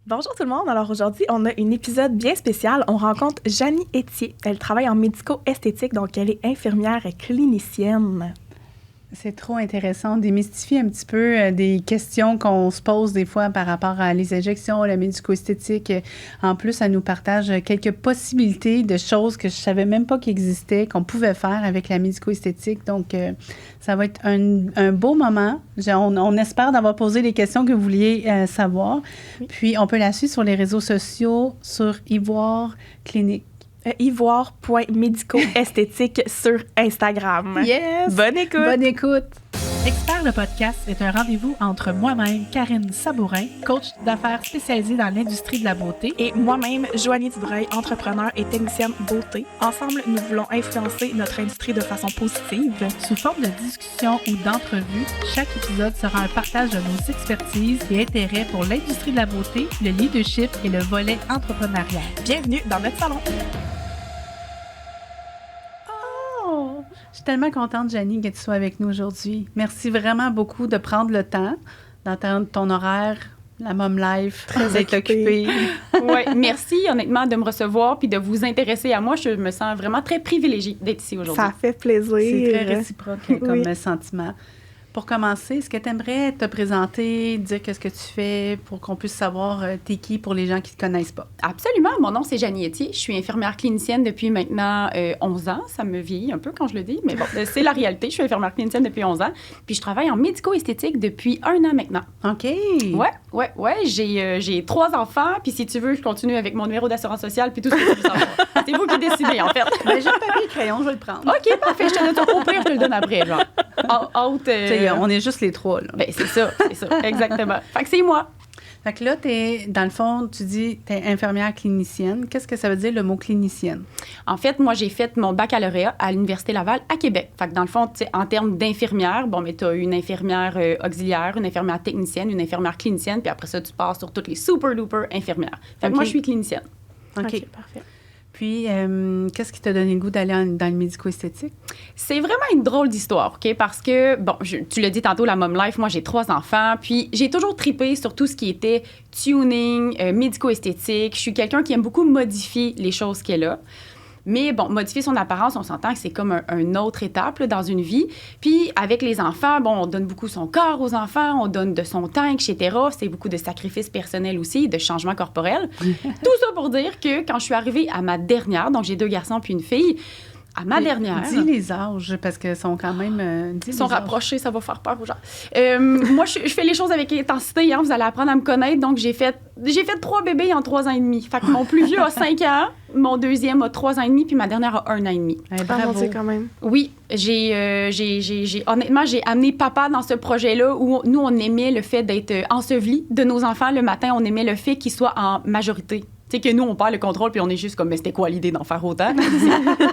Bonjour tout le monde. Alors aujourd'hui, on a un épisode bien spécial. On rencontre Janie Etier. Elle travaille en médico-esthétique, donc elle est infirmière et clinicienne. C'est trop intéressant. On démystifie un petit peu des questions qu'on se pose des fois par rapport à les injections, la médico-esthétique. En plus, elle nous partage quelques possibilités de choses que je savais même pas qu'ils existaient, qu'on pouvait faire avec la médico-esthétique. Donc, ça va être un beau moment. On espère d'avoir posé les questions que vous vouliez savoir. Oui. Puis, on peut la suivre sur les réseaux sociaux, sur Ivoire Clinique. Ivoire.médico-esthétique sur Instagram. Yes! Bonne écoute! Bonne écoute! Expert le podcast est un rendez-vous entre moi-même, Karine Sabourin, coach d'affaires spécialisée dans l'industrie de la beauté, et moi-même, Joanie Dubreuil, entrepreneur et technicienne beauté. Ensemble, nous voulons influencer notre industrie de façon positive. Sous forme de discussion ou d'entrevue, chaque épisode sera un partage de nos expertises et intérêts pour l'industrie de la beauté, le leadership et le volet entrepreneurial. Bienvenue dans notre salon! Je suis tellement contente, Janie, que tu sois avec nous aujourd'hui. Merci vraiment beaucoup de prendre le temps dans ton horaire, la Mom Life, d'être occupée. Oui, merci honnêtement de me recevoir puis de vous intéresser à moi. Je me sens vraiment très privilégiée d'être ici aujourd'hui. Ça fait plaisir. C'est très réciproque comme sentiment. Pour commencer, est-ce que tu aimerais te présenter, dire qu'est-ce que tu fais pour qu'on puisse savoir t'es qui pour les gens qui ne te connaissent pas? Absolument. Mon nom, c'est Janie Etier. Je suis infirmière clinicienne depuis maintenant 11 ans. Ça me vieillit un peu quand je le dis, mais bon, c'est la réalité. Je suis infirmière clinicienne depuis 11 ans. Puis je travaille en médico-esthétique depuis 1 an maintenant. OK. Ouais. J'ai 3 enfants. Puis si tu veux, je continue avec mon numéro d'assurance sociale puis tout ce que tu veux savoir. C'est vous qui décidez, en fait. Ben, j'ai un papier et crayon, je vais le prendre. OK, parfait. Je te donne au pire, je te le donne après, genre. On est juste les 3, là. Ben, c'est ça, exactement. Fait que c'est moi. Fait que là, dans le fond, tu dis t'es infirmière clinicienne. Qu'est-ce que ça veut dire, le mot clinicienne? En fait, moi, j'ai fait mon baccalauréat à l'Université Laval à Québec. Fait que dans le fond, en termes d'infirmière, mais tu as une infirmière auxiliaire, une infirmière technicienne, une infirmière clinicienne, puis après ça, tu passes sur toutes les super-duper infirmières. Fait que moi, je suis clinicienne. OK, parfait. Puis, qu'est-ce qui t'a donné le goût d'aller dans le médico-esthétique? C'est vraiment une drôle d'histoire, OK? Parce que, tu l'as dit tantôt, la Mom Life, moi, j'ai 3 enfants, puis j'ai toujours trippé sur tout ce qui était tuning, médico-esthétique. Je suis quelqu'un qui aime beaucoup modifier les choses qu'elle a. Mais modifier son apparence, on s'entend que c'est comme une autre étape là, dans une vie. Puis avec les enfants, on donne beaucoup son corps aux enfants, on donne de son temps, etc. C'est beaucoup de sacrifices personnels aussi, de changements corporels. Tout ça pour dire que quand je suis arrivée à ma dernière, donc j'ai 2 garçons puis une fille, à ma dernière... Dis les âges, parce qu'ils sont quand même... Ils sont rapprochés, ça va faire peur aux gens. Moi, je fais les choses avec intensité, vous allez apprendre à me connaître. Donc, j'ai fait 3 bébés en 3 ans et demi. Fait que mon plus vieux a 5 ans, mon deuxième a 3 ans et demi, puis ma dernière a 1 an et demi. Bravo. Quand même. Oui, honnêtement, j'ai amené papa dans ce projet-là où nous, on aimait le fait d'être ensevelis de nos enfants le matin. On aimait le fait qu'ils soient en majorité. Tu sais que nous, on perd le contrôle, puis on est juste comme, mais c'était quoi l'idée d'en faire autant?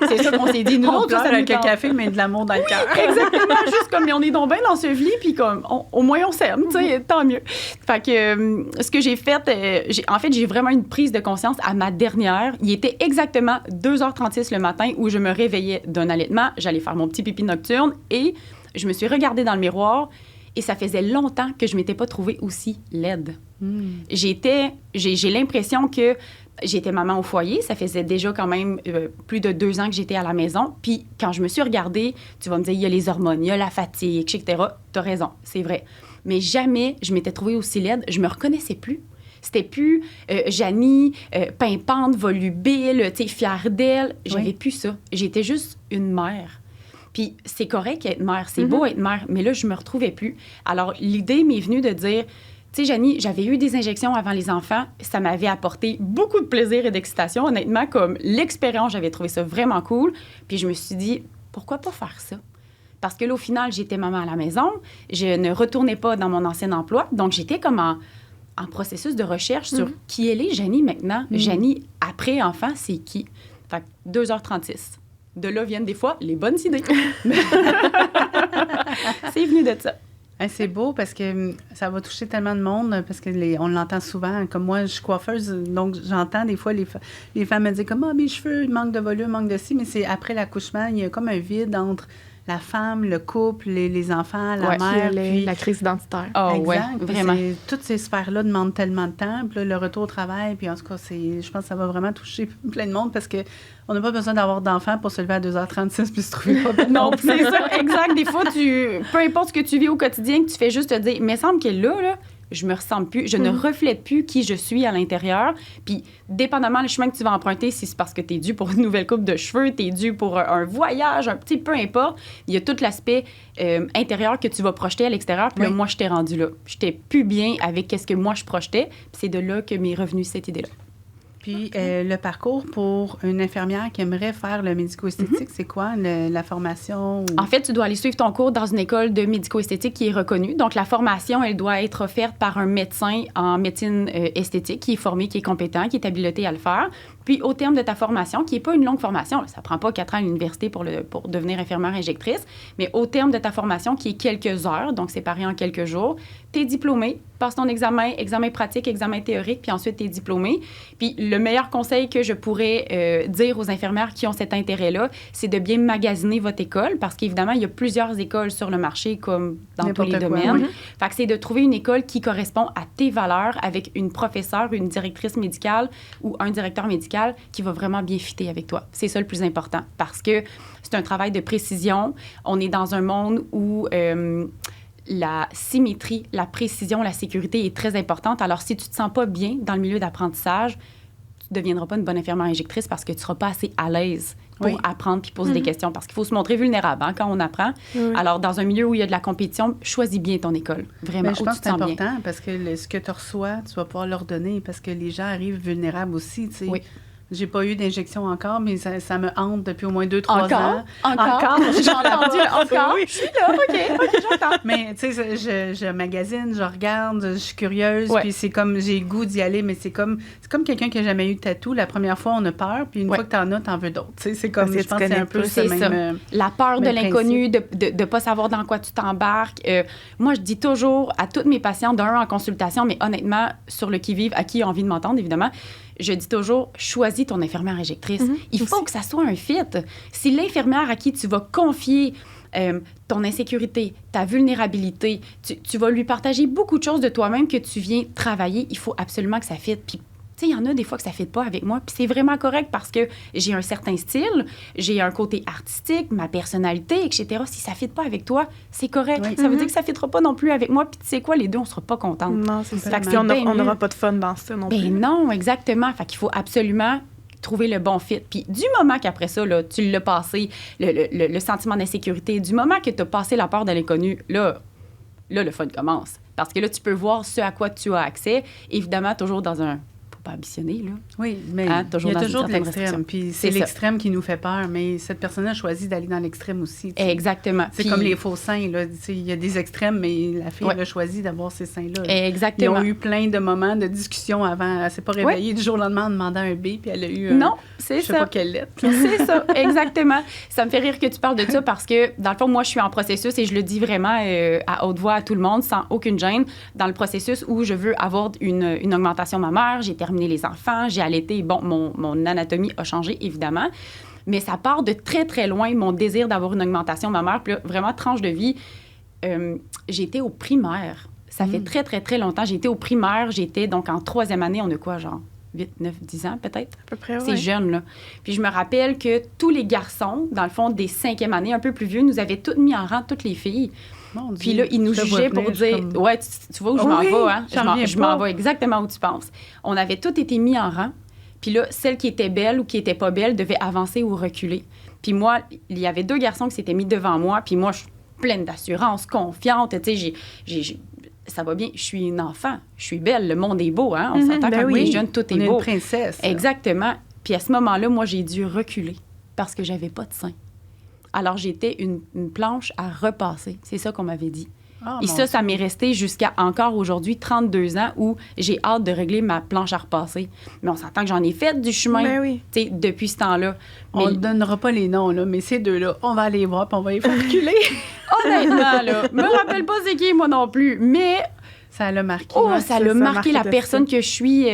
C'est ça qu'on s'est dit. Nous autres, ça avec le café, mais de l'amour dans le cœur. Exactement, juste comme, mais on est donc bien ensevelis, puis comme, au moins, on s'aime, tu sais, tant mieux. Fait que ce que j'ai fait, j'ai vraiment une prise de conscience à ma dernière. Il était exactement 2h36 le matin où je me réveillais d'un allaitement. J'allais faire mon petit pipi nocturne et je me suis regardée dans le miroir. Et ça faisait longtemps que je ne m'étais pas trouvée aussi laide. J'ai l'impression que j'étais maman au foyer. Ça faisait déjà quand même plus de 2 ans que j'étais à la maison. Puis quand je me suis regardée, tu vas me dire, il y a les hormones, il y a la fatigue, etc. Tu as raison, c'est vrai. Mais jamais je m'étais trouvée aussi laide. Je me reconnaissais plus. C'était plus Janie, pimpante, volubile, fière d'elle. J'avais plus ça. J'étais juste une mère. Puis c'est correct être mère, c'est beau être mère, mais là, je me retrouvais plus. Alors, l'idée m'est venue de dire, tu sais, Janie, j'avais eu des injections avant les enfants, ça m'avait apporté beaucoup de plaisir et d'excitation. Honnêtement, comme l'expérience, j'avais trouvé ça vraiment cool. Puis je me suis dit, pourquoi pas faire ça? Parce que là, au final, j'étais maman à la maison, je ne retournais pas dans mon ancien emploi, donc j'étais comme en processus de recherche sur qui elle est, Janie, maintenant. Janie, après enfant, c'est qui? Fait que 2h36. De là viennent des fois les bonnes idées. C'est venu de ça. C'est beau parce que ça va toucher tellement de monde parce que on l'entend souvent. Comme moi, je suis coiffeuse, donc j'entends des fois les femmes me dire comme « Ah, mes cheveux, il manque de volume, manque de ci », mais c'est après l'accouchement, il y a comme un vide entre la femme, le couple, les enfants, la mère. Puis la crise identitaire. Oh, ouais, exact. vraiment. Toutes ces sphères-là demandent tellement de temps. Puis là, le retour au travail, puis en tout cas, je pense que ça va vraiment toucher plein de monde parce que on n'a pas besoin d'avoir d'enfants pour se lever à 2h36 puis se trouver pas belle. Non, c'est ça, exact. Des fois, peu importe ce que tu vis au quotidien, que tu fais juste te dire, mais il semble que là, je me ressemble plus, je ne reflète plus qui je suis à l'intérieur. Puis, dépendamment du chemin que tu vas emprunter, si c'est parce que tu es dû pour une nouvelle coupe de cheveux, tu es dû pour un voyage, un petit peu importe, il y a tout l'aspect intérieur que tu vas projeter à l'extérieur. Puis là, moi, je t'ai rendu là. Je n'étais plus bien avec ce que moi, je projetais. Puis c'est de là que m'est revenue cette idée-là. Puis, le parcours pour une infirmière qui aimerait faire le médico-esthétique, c'est quoi la formation? Ou... En fait, tu dois aller suivre ton cours dans une école de médico-esthétique qui est reconnue. Donc, la formation, elle doit être offerte par un médecin en médecine esthétique qui est formé, qui est compétent, qui est habilité à le faire. Puis, au terme de ta formation, qui n'est pas une longue formation, là, ça ne prend pas 4 ans à l'université pour devenir infirmière injectrice, mais au terme de ta formation, qui est quelques heures, donc séparé en quelques jours, tu es diplômé, passes ton examen pratique, examen théorique, puis ensuite tu es diplômé. Puis le meilleur conseil que je pourrais dire aux infirmières qui ont cet intérêt-là, c'est de bien magasiner votre école, parce qu'évidemment, il y a plusieurs écoles sur le marché, comme dans tous les domaines. Fait que c'est de trouver une école qui correspond à tes valeurs, avec une professeure, une directrice médicale ou un directeur médical qui va vraiment bien fitter avec toi. C'est ça le plus important, parce que c'est un travail de précision. On est dans un monde où... la symétrie, la précision, la sécurité est très importante. Alors, si tu ne te sens pas bien dans le milieu d'apprentissage, tu ne deviendras pas une bonne infirmière injectrice parce que tu ne seras pas assez à l'aise pour apprendre puis poser des questions. Parce qu'il faut se montrer vulnérable quand on apprend. Alors, dans un milieu où il y a de la compétition, choisis bien ton école. Vraiment, je pense que c'est important bien. parce que ce que tu reçois, tu vas pouvoir leur donner parce que les gens arrivent vulnérables aussi, tu sais. Oui. J'ai pas eu d'injection encore, mais ça me hante depuis au moins 2-3 ans. Encore? J'ai entendu encore? Oui. Je suis là, OK, j'entends. Mais, tu sais, je magasine, je regarde, je suis curieuse, puis c'est comme, j'ai le goût d'y aller, mais c'est comme quelqu'un qui n'a jamais eu de tatou. La première fois, on a peur, puis une fois que t'en as, t'en veux d'autres. Tu sais, c'est comme, je pense que c'est un peu ce même... La peur de l'inconnu, de ne pas savoir dans quoi tu t'embarques. Moi, je dis toujours à toutes mes patientes, en consultation, mais honnêtement, sur le qui-vive, à qui a envie de m'entendre, évidemment, je dis toujours, choisis ton infirmière injectrice. Il faut que ça soit un fit. Si l'infirmière à qui tu vas confier ton insécurité, ta vulnérabilité, tu vas lui partager beaucoup de choses de toi-même que tu viens travailler, il faut absolument que ça fit. Puis, tu sais, il y en a des fois que ça ne fit pas avec moi, puis c'est vraiment correct parce que j'ai un certain style, j'ai un côté artistique, ma personnalité, etc. Si ça ne fit pas avec toi, c'est correct. Ça veut dire que ça ne fitera pas non plus avec moi, puis tu sais quoi, les deux, on ne sera pas contents. Non, c'est ça. On n'aura pas de fun dans ça non plus. Ben non, exactement. Fait qu'il faut absolument trouver le bon fit. Puis du moment qu'après ça, là, tu l'as passé, le sentiment d'insécurité, du moment que tu as passé la peur de l'inconnu, là, le fun commence. Parce que là, tu peux voir ce à quoi tu as accès, évidemment, toujours dans un... pas ambitionné, là. Oui, mais il y a toujours de l'extrême. Puis c'est l'extrême qui nous fait peur, mais cette personne a choisi d'aller dans l'extrême aussi. T'sais. Exactement. C'est comme les faux seins, là. Il y a des extrêmes, mais la fille, elle a choisi d'avoir ces seins-là. Exactement. Ils ont eu plein de moments de discussion avant. Elle s'est pas réveillée du jour au lendemain en demandant un B, puis elle a eu non, c'est je sais pas quelle lettre. C'est ça, exactement. Ça me fait rire que tu parles de ça parce que, dans le fond, moi, je suis en processus et je le dis vraiment à haute voix à tout le monde, sans aucune gêne, dans le processus où je veux avoir une augmentation mammaire. J'ai terminé les enfants, j'ai allaité. Bon, mon anatomie a changé, évidemment. Mais ça part de très, très loin, mon désir d'avoir une augmentation mammaire. Puis là, vraiment, tranche de vie, j'ai été au primaire. Ça fait très, très, très longtemps. J'ai été au primaire. J'étais donc en 3e année. On a quoi, genre 8, 9, 10 ans peut-être? À peu près, C'est jeune, là. Puis je me rappelle que tous les garçons, dans le fond, des 5e années, un peu plus vieux, nous avaient toutes mis en rang, toutes les filles. Puis là, ils nous jugeaient pour dire... Comme... Ouais, tu vois où je m'en vais, hein? Je m'en vais exactement où tu penses. On avait toutes été mis en rang. Puis là, celle qui était belle ou qui était pas belle devait avancer ou reculer. Puis moi, il y avait 2 garçons qui s'étaient mis devant moi. Puis moi, je suis pleine d'assurance, confiante. Tu sais, ça va bien. Je suis une enfant. Je suis belle. Le monde est beau, hein? On s'entend quand on est jeune, tout est beau. On est une princesse. Exactement. Puis à ce moment-là, moi, j'ai dû reculer parce que j'avais pas de sein. Alors, j'étais une planche à repasser. C'est ça qu'on m'avait dit. Oh, et ça m'est resté jusqu'à encore aujourd'hui, 32 ans, où j'ai hâte de régler ma planche à repasser. Mais on s'entend que j'en ai fait du chemin depuis ce temps-là. On ne donnera pas les noms, là, mais ces deux-là, on va aller les voir puis on va les faire reculer. Honnêtement, là, me rappelle pas c'est qui, moi non plus, mais... Ça l'a marqué. Oh, ça l'a marqué la personne que je suis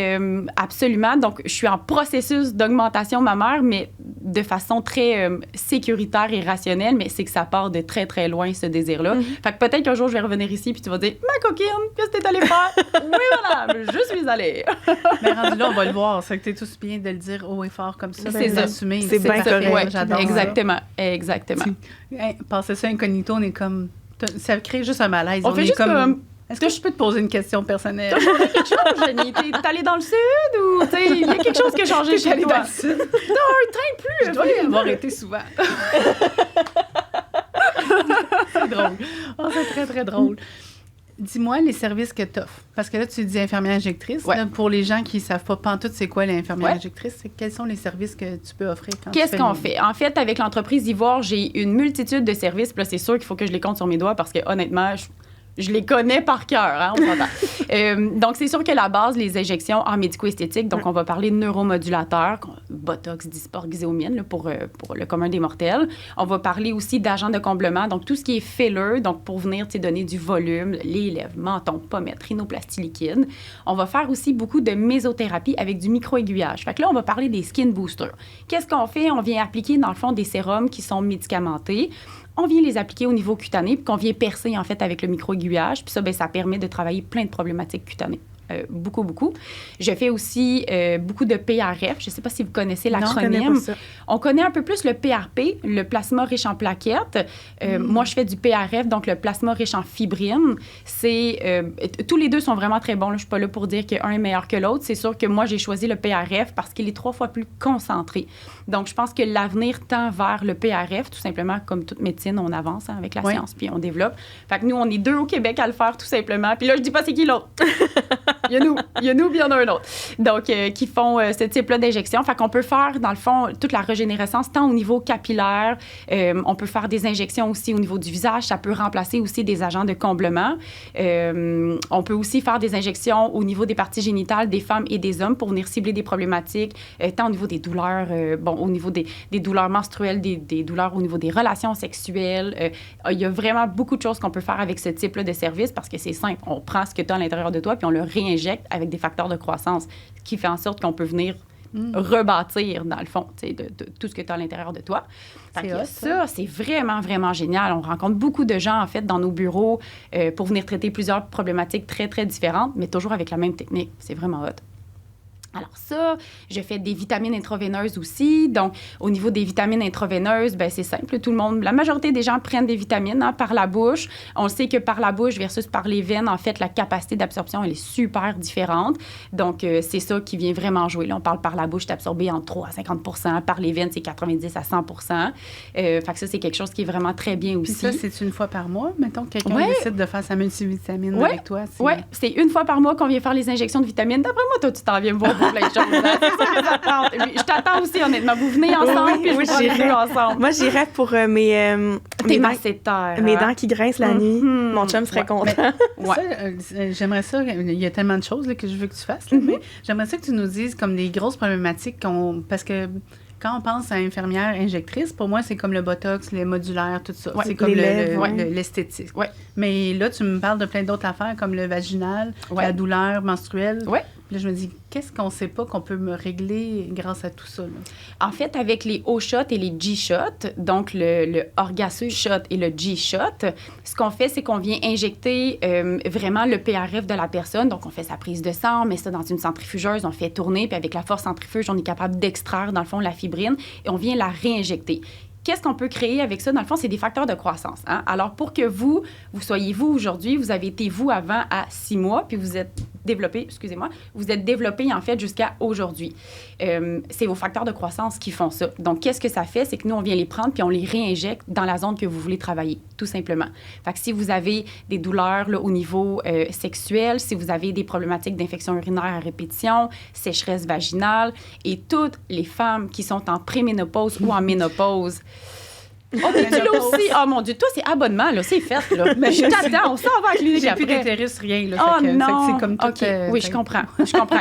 absolument. Donc, je suis en processus d'augmentation mammaire, mais de façon très sécuritaire et rationnelle, mais c'est que ça part de très, très loin, ce désir-là. Fait que peut-être qu'un jour, je vais revenir ici, puis tu vas dire, ma coquine, qu'est-ce que t'es allée faire? Oui, madame, je suis allée. Mais rendu là, on va le voir. C'est que t'es tous bien de le dire haut et fort comme ça. C'est ça. L'assumer. C'est bien correct. Ouais, J'adore. exactement. Exactement. Passer ça incognito, on est comme... Ça crée juste un malaise. On fait est juste comme... Est-ce que je peux te poser une question personnelle? T'as changé quelque chose, Jenny? T'es allée dans le sud ou il y a quelque chose qui a changé chez toi? Dans le sud. Non, un train plus. Je dois y avoir été souvent. C'est drôle. Oh, c'est très, très drôle. Dis-moi les services que tu offres. Parce que là, tu dis infirmière injectrice. Ouais. Là, pour les gens qui ne savent pas pantoute c'est quoi l'infirmière Ouais. injectrice, quels sont les services que tu peux offrir quand Qu'est-ce tu fais qu'on fait? En fait, avec l'entreprise Ivoire, j'ai une multitude de services. Puis là, c'est sûr qu'il faut que je les compte sur mes doigts parce que honnêtement, je les connais par cœur, hein, on s'entend. Donc, c'est sûr que la base, les injections en médico-esthétique. Donc, on va parler de neuromodulateurs, Botox, Dysport, Xéomin, là, pour le commun des mortels. On va parler aussi d'agents de comblement, donc tout ce qui est filler, donc pour venir donner du volume, les lèvres, menton, pommettes, rhinoplastie liquide. On va faire aussi beaucoup de mésothérapie avec du micro-aiguillage. Fait que là, on va parler des skin boosters. Qu'est-ce qu'on fait? On vient appliquer, dans le fond, des sérums qui sont médicamentés. On vient les appliquer au niveau cutané, puis qu'on vient percer, en fait, avec le micro-aiguillage. Puis ça, bien, ça permet de travailler plein de problématiques cutanées. Beaucoup, beaucoup. Je fais aussi beaucoup de PRF. Je ne sais pas si vous connaissez l'acronyme. Non, je connais pas ça. On connaît un peu plus le PRP, le plasma riche en plaquettes. Moi, je fais du PRF, donc le plasma riche en fibrine. Tous les deux sont vraiment très bons. Là. Je ne suis pas là pour dire qu'un est meilleur que l'autre. C'est sûr que moi, j'ai choisi le PRF parce qu'il est 3 fois plus concentré. Donc, je pense que l'avenir tend vers le PRF. Tout simplement, comme toute médecine, on avance avec la science, puis on développe. Fait que nous, on est 2 au Québec à le faire, tout simplement. Puis là, je dis pas c'est qui l'autre. Il y a nous, puis il y en a un autre. Donc, qui font ce type-là d'injection. Fait qu'on peut faire, dans le fond, toute la régénérescence, tant au niveau capillaire. On peut faire des injections aussi au niveau du visage. Ça peut remplacer aussi des agents de comblement. On peut aussi faire des injections au niveau des parties génitales des femmes et des hommes pour venir cibler des problématiques, tant au niveau des douleurs, au niveau des douleurs menstruelles, des douleurs au niveau des relations sexuelles. Il y a vraiment beaucoup de choses qu'on peut faire avec ce type-là de service parce que c'est simple. On prend ce que tu as à l'intérieur de toi puis on le réinjecte avec des facteurs de croissance, ce qui fait en sorte qu'on peut venir rebâtir, dans le fond, de tout ce que tu as à l'intérieur de toi. Ça, c'est vraiment, vraiment génial. On rencontre beaucoup de gens, en fait, dans nos bureaux pour venir traiter plusieurs problématiques très, très différentes, mais toujours avec la même technique. C'est vraiment hot. Alors ça, je fais des vitamines intraveineuses aussi. Donc, au niveau des vitamines intraveineuses, bien, c'est simple. Tout le monde, la majorité des gens prennent des vitamines par la bouche. On sait que par la bouche versus par les veines, en fait, la capacité d'absorption, elle est super différente. Donc, c'est ça qui vient vraiment jouer. Là, on parle par la bouche, c'est absorbé entre 3 à 50 %. Par les veines, c'est 90 à 100 %. Fait que ça, c'est quelque chose qui est vraiment très bien aussi. Puis ça, c'est une fois par mois? Mettons que quelqu'un décide de faire sa multivitamine avec toi. Oui, c'est une fois par mois qu'on vient faire les injections de vitamines. D'après moi, toi, tu t'en viens me voir pour plein de choses. Hein? C'est ça que j'attends. Je t'attends aussi, honnêtement. Vous venez ensemble, puis je j'irai ensemble. Moi, j'irais pour mes dents qui grincent la nuit. Mon chum serait content. J'aimerais ça. Il y a tellement de choses là, que je veux que tu fasses. Là, mais j'aimerais ça que tu nous dises comme des grosses problématiques parce que quand on pense à infirmière injectrice, pour moi, c'est comme le botox, les modulaires, tout ça. C'est comme l'esthétique. Mais là, tu me parles de plein d'autres affaires comme le vaginal, la douleur menstruelle. Là, je me dis, qu'est-ce qu'on ne sait pas qu'on peut me régler grâce à tout ça? Là? En fait, avec les O-shots et les G-shots, donc le Orgaseux shot et le G-shot, ce qu'on fait, c'est qu'on vient injecter vraiment le PRF de la personne. Donc, on fait sa prise de sang, on met ça dans une centrifugeuse, on fait tourner, puis avec la force centrifuge, on est capable d'extraire, dans le fond, la fibrine et on vient la réinjecter. Qu'est-ce qu'on peut créer avec ça? Dans le fond, c'est des facteurs de croissance. Hein? Alors, pour que vous soyez vous aujourd'hui, vous avez été vous avant à 6 mois, puis vous êtes développé, en fait, jusqu'à aujourd'hui. C'est vos facteurs de croissance qui font ça. Donc, qu'est-ce que ça fait? C'est que nous, on vient les prendre, puis on les réinjecte dans la zone que vous voulez travailler, tout simplement. Fait que si vous avez des douleurs là, au niveau sexuel, si vous avez des problématiques d'infection urinaire à répétition, sécheresse vaginale, et toutes les femmes qui sont en préménopause ou en ménopause, oh, mais tu l'as aussi. Oh mon Dieu, toi, c'est abonnement, là. C'est fait, là. Mais je t'attends, on s'en va à la clinique après. J'ai plus d'intérêt, rien, là. Oh non. C'est comme tout, OK, oui, je comprends.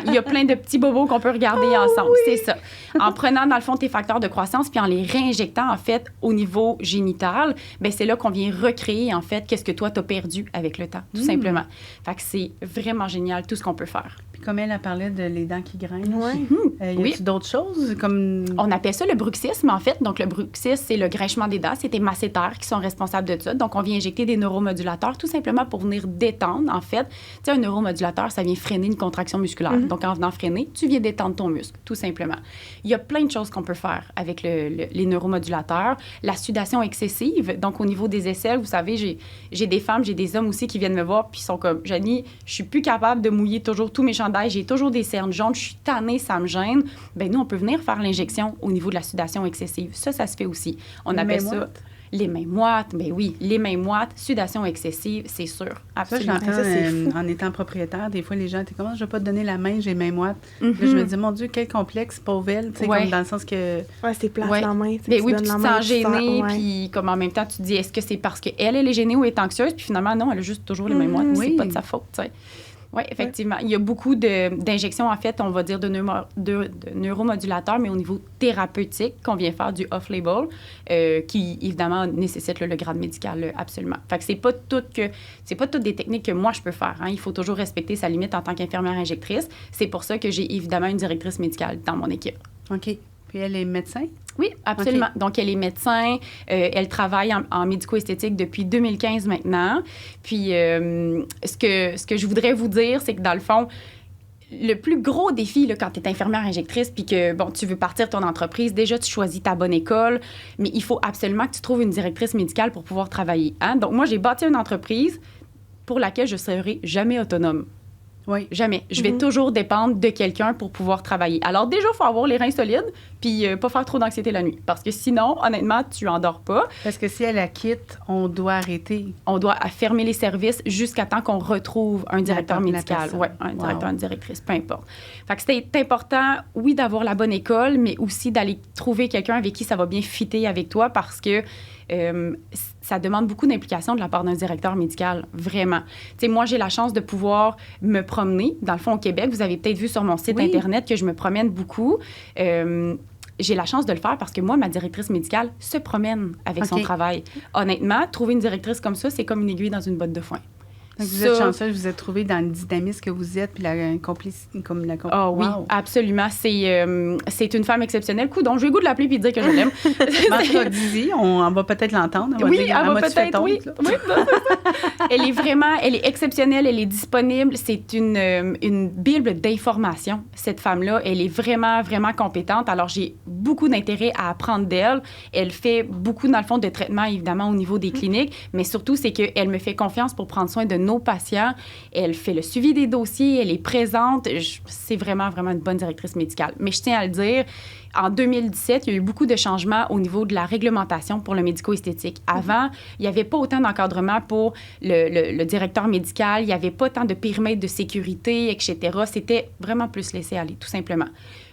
Il y a plein de petits bobos qu'on peut regarder ensemble. Oui. C'est ça. En prenant, dans le fond, tes facteurs de croissance puis en les réinjectant, en fait, au niveau génital, bien, c'est là qu'on vient recréer, en fait, qu'est-ce que toi, t'as perdu avec le temps, tout simplement. Fait que c'est vraiment génial, tout ce qu'on peut faire. comme elle parlait de les dents qui grincent, Ouais. y a-t-il d'autres choses? Comme... On appelle ça le bruxisme, en fait. Donc, le bruxisme, c'est le grinchement des dents. C'est tes masséters qui sont responsables de ça. Donc, on vient injecter des neuromodulateurs tout simplement pour venir détendre, en fait. Tu sais, un neuromodulateur, ça vient freiner une contraction musculaire. Donc, en venant freiner, tu viens détendre ton muscle, tout simplement. Il y a plein de choses qu'on peut faire avec les neuromodulateurs. La sudation excessive. Donc, au niveau des aisselles, vous savez, j'ai des femmes, j'ai des hommes aussi qui viennent me voir puis sont comme, Janie, je suis plus capable de mouiller toujours tous mes chandails, j'ai toujours des cernes jaunes, je suis tannée, ça me gêne. Bien, nous, on peut venir faire l'injection au niveau de la sudation excessive. Ça se fait aussi. On appelle ça les mains moites. Bien oui, les mains moites, sudation excessive, c'est sûr. Absolument. Ça, j'entends en étant propriétaire, des fois, les gens étaient comme, je vais pas te donner la main, j'ai les mains moites. Là, je me dis, mon Dieu, quel complexe, pauvre elle, tu sais, comme dans le sens que... Ouais, c'est plate la main. Mais oui, puis tu te sens gênée, puis comme en même temps, tu te dis, est-ce que c'est parce qu'elle est gênée ou est anxieuse? Puis finalement, non, elle a juste toujours les mains moites, c'est pas de sa faute, tu sais. Oui, effectivement. Il y a beaucoup d'injections, en fait, on va dire, de neuromodulateurs, mais au niveau thérapeutique, qu'on vient faire du off-label, qui, évidemment, nécessite le grade médical, absolument. Fait que c'est pas toutes des techniques que moi, je peux faire. Hein. Il faut toujours respecter sa limite en tant qu'infirmière injectrice. C'est pour ça que j'ai, évidemment, une directrice médicale dans mon équipe. OK. Puis elle est médecin? Oui, absolument. Okay. Donc, elle est médecin. Elle travaille en médico-esthétique depuis 2015 maintenant. Puis, ce que je voudrais vous dire, c'est que dans le fond, le plus gros défi, là, quand tu es infirmière injectrice puis que, bon, tu veux partir ton entreprise, déjà, tu choisis ta bonne école, mais il faut absolument que tu trouves une directrice médicale pour pouvoir travailler. Hein? Donc, moi, j'ai bâti une entreprise pour laquelle je ne serai jamais autonome. Oui. Jamais. Je vais toujours dépendre de quelqu'un pour pouvoir travailler. Alors déjà, il faut avoir les reins solides puis pas faire trop d'anxiété la nuit. Parce que sinon, honnêtement, tu endors pas. Parce que si elle la quitte, on doit arrêter. On doit fermer les services jusqu'à temps qu'on retrouve un directeur médical. Oui, un directeur, une directrice, peu importe. Fait que c'est important, oui, d'avoir la bonne école, mais aussi d'aller trouver quelqu'un avec qui ça va bien fitter avec toi parce que ça demande beaucoup d'implication de la part d'un directeur médical, vraiment. Tu sais, moi, j'ai la chance de pouvoir me promener. Dans le fond, au Québec, vous avez peut-être vu sur mon site Internet que je me promène beaucoup. J'ai la chance de le faire parce que moi, ma directrice médicale se promène avec son travail. Honnêtement, trouver une directrice comme ça, c'est comme une aiguille dans une botte de foin. Donc, vous êtes chanceuse, vous êtes trouvée dans le dynamisme que vous êtes, puis la complicité. Ah oui, absolument. C'est une femme exceptionnelle. Coudon, j'ai le goût de l'appeler puis de dire que je l'aime. Dizzy, on va peut-être l'entendre. Oui, elle va peut-être, oui. Elle est exceptionnelle, elle est disponible. C'est une bible d'information, cette femme-là. Elle est vraiment, vraiment compétente. Alors, j'ai beaucoup d'intérêt à apprendre d'elle. Elle fait beaucoup, dans le fond, de traitements, évidemment, au niveau des cliniques, mais surtout, c'est qu'elle me fait confiance pour prendre soin de nos patients. Elle fait le suivi des dossiers, elle est présente. C'est vraiment, vraiment une bonne directrice médicale. Mais je tiens à le dire, en 2017, il y a eu beaucoup de changements au niveau de la réglementation pour le médico-esthétique. Avant, il n'y avait pas autant d'encadrement pour le directeur médical, il n'y avait pas tant de périmètres de sécurité, etc. C'était vraiment plus laissé aller, tout simplement.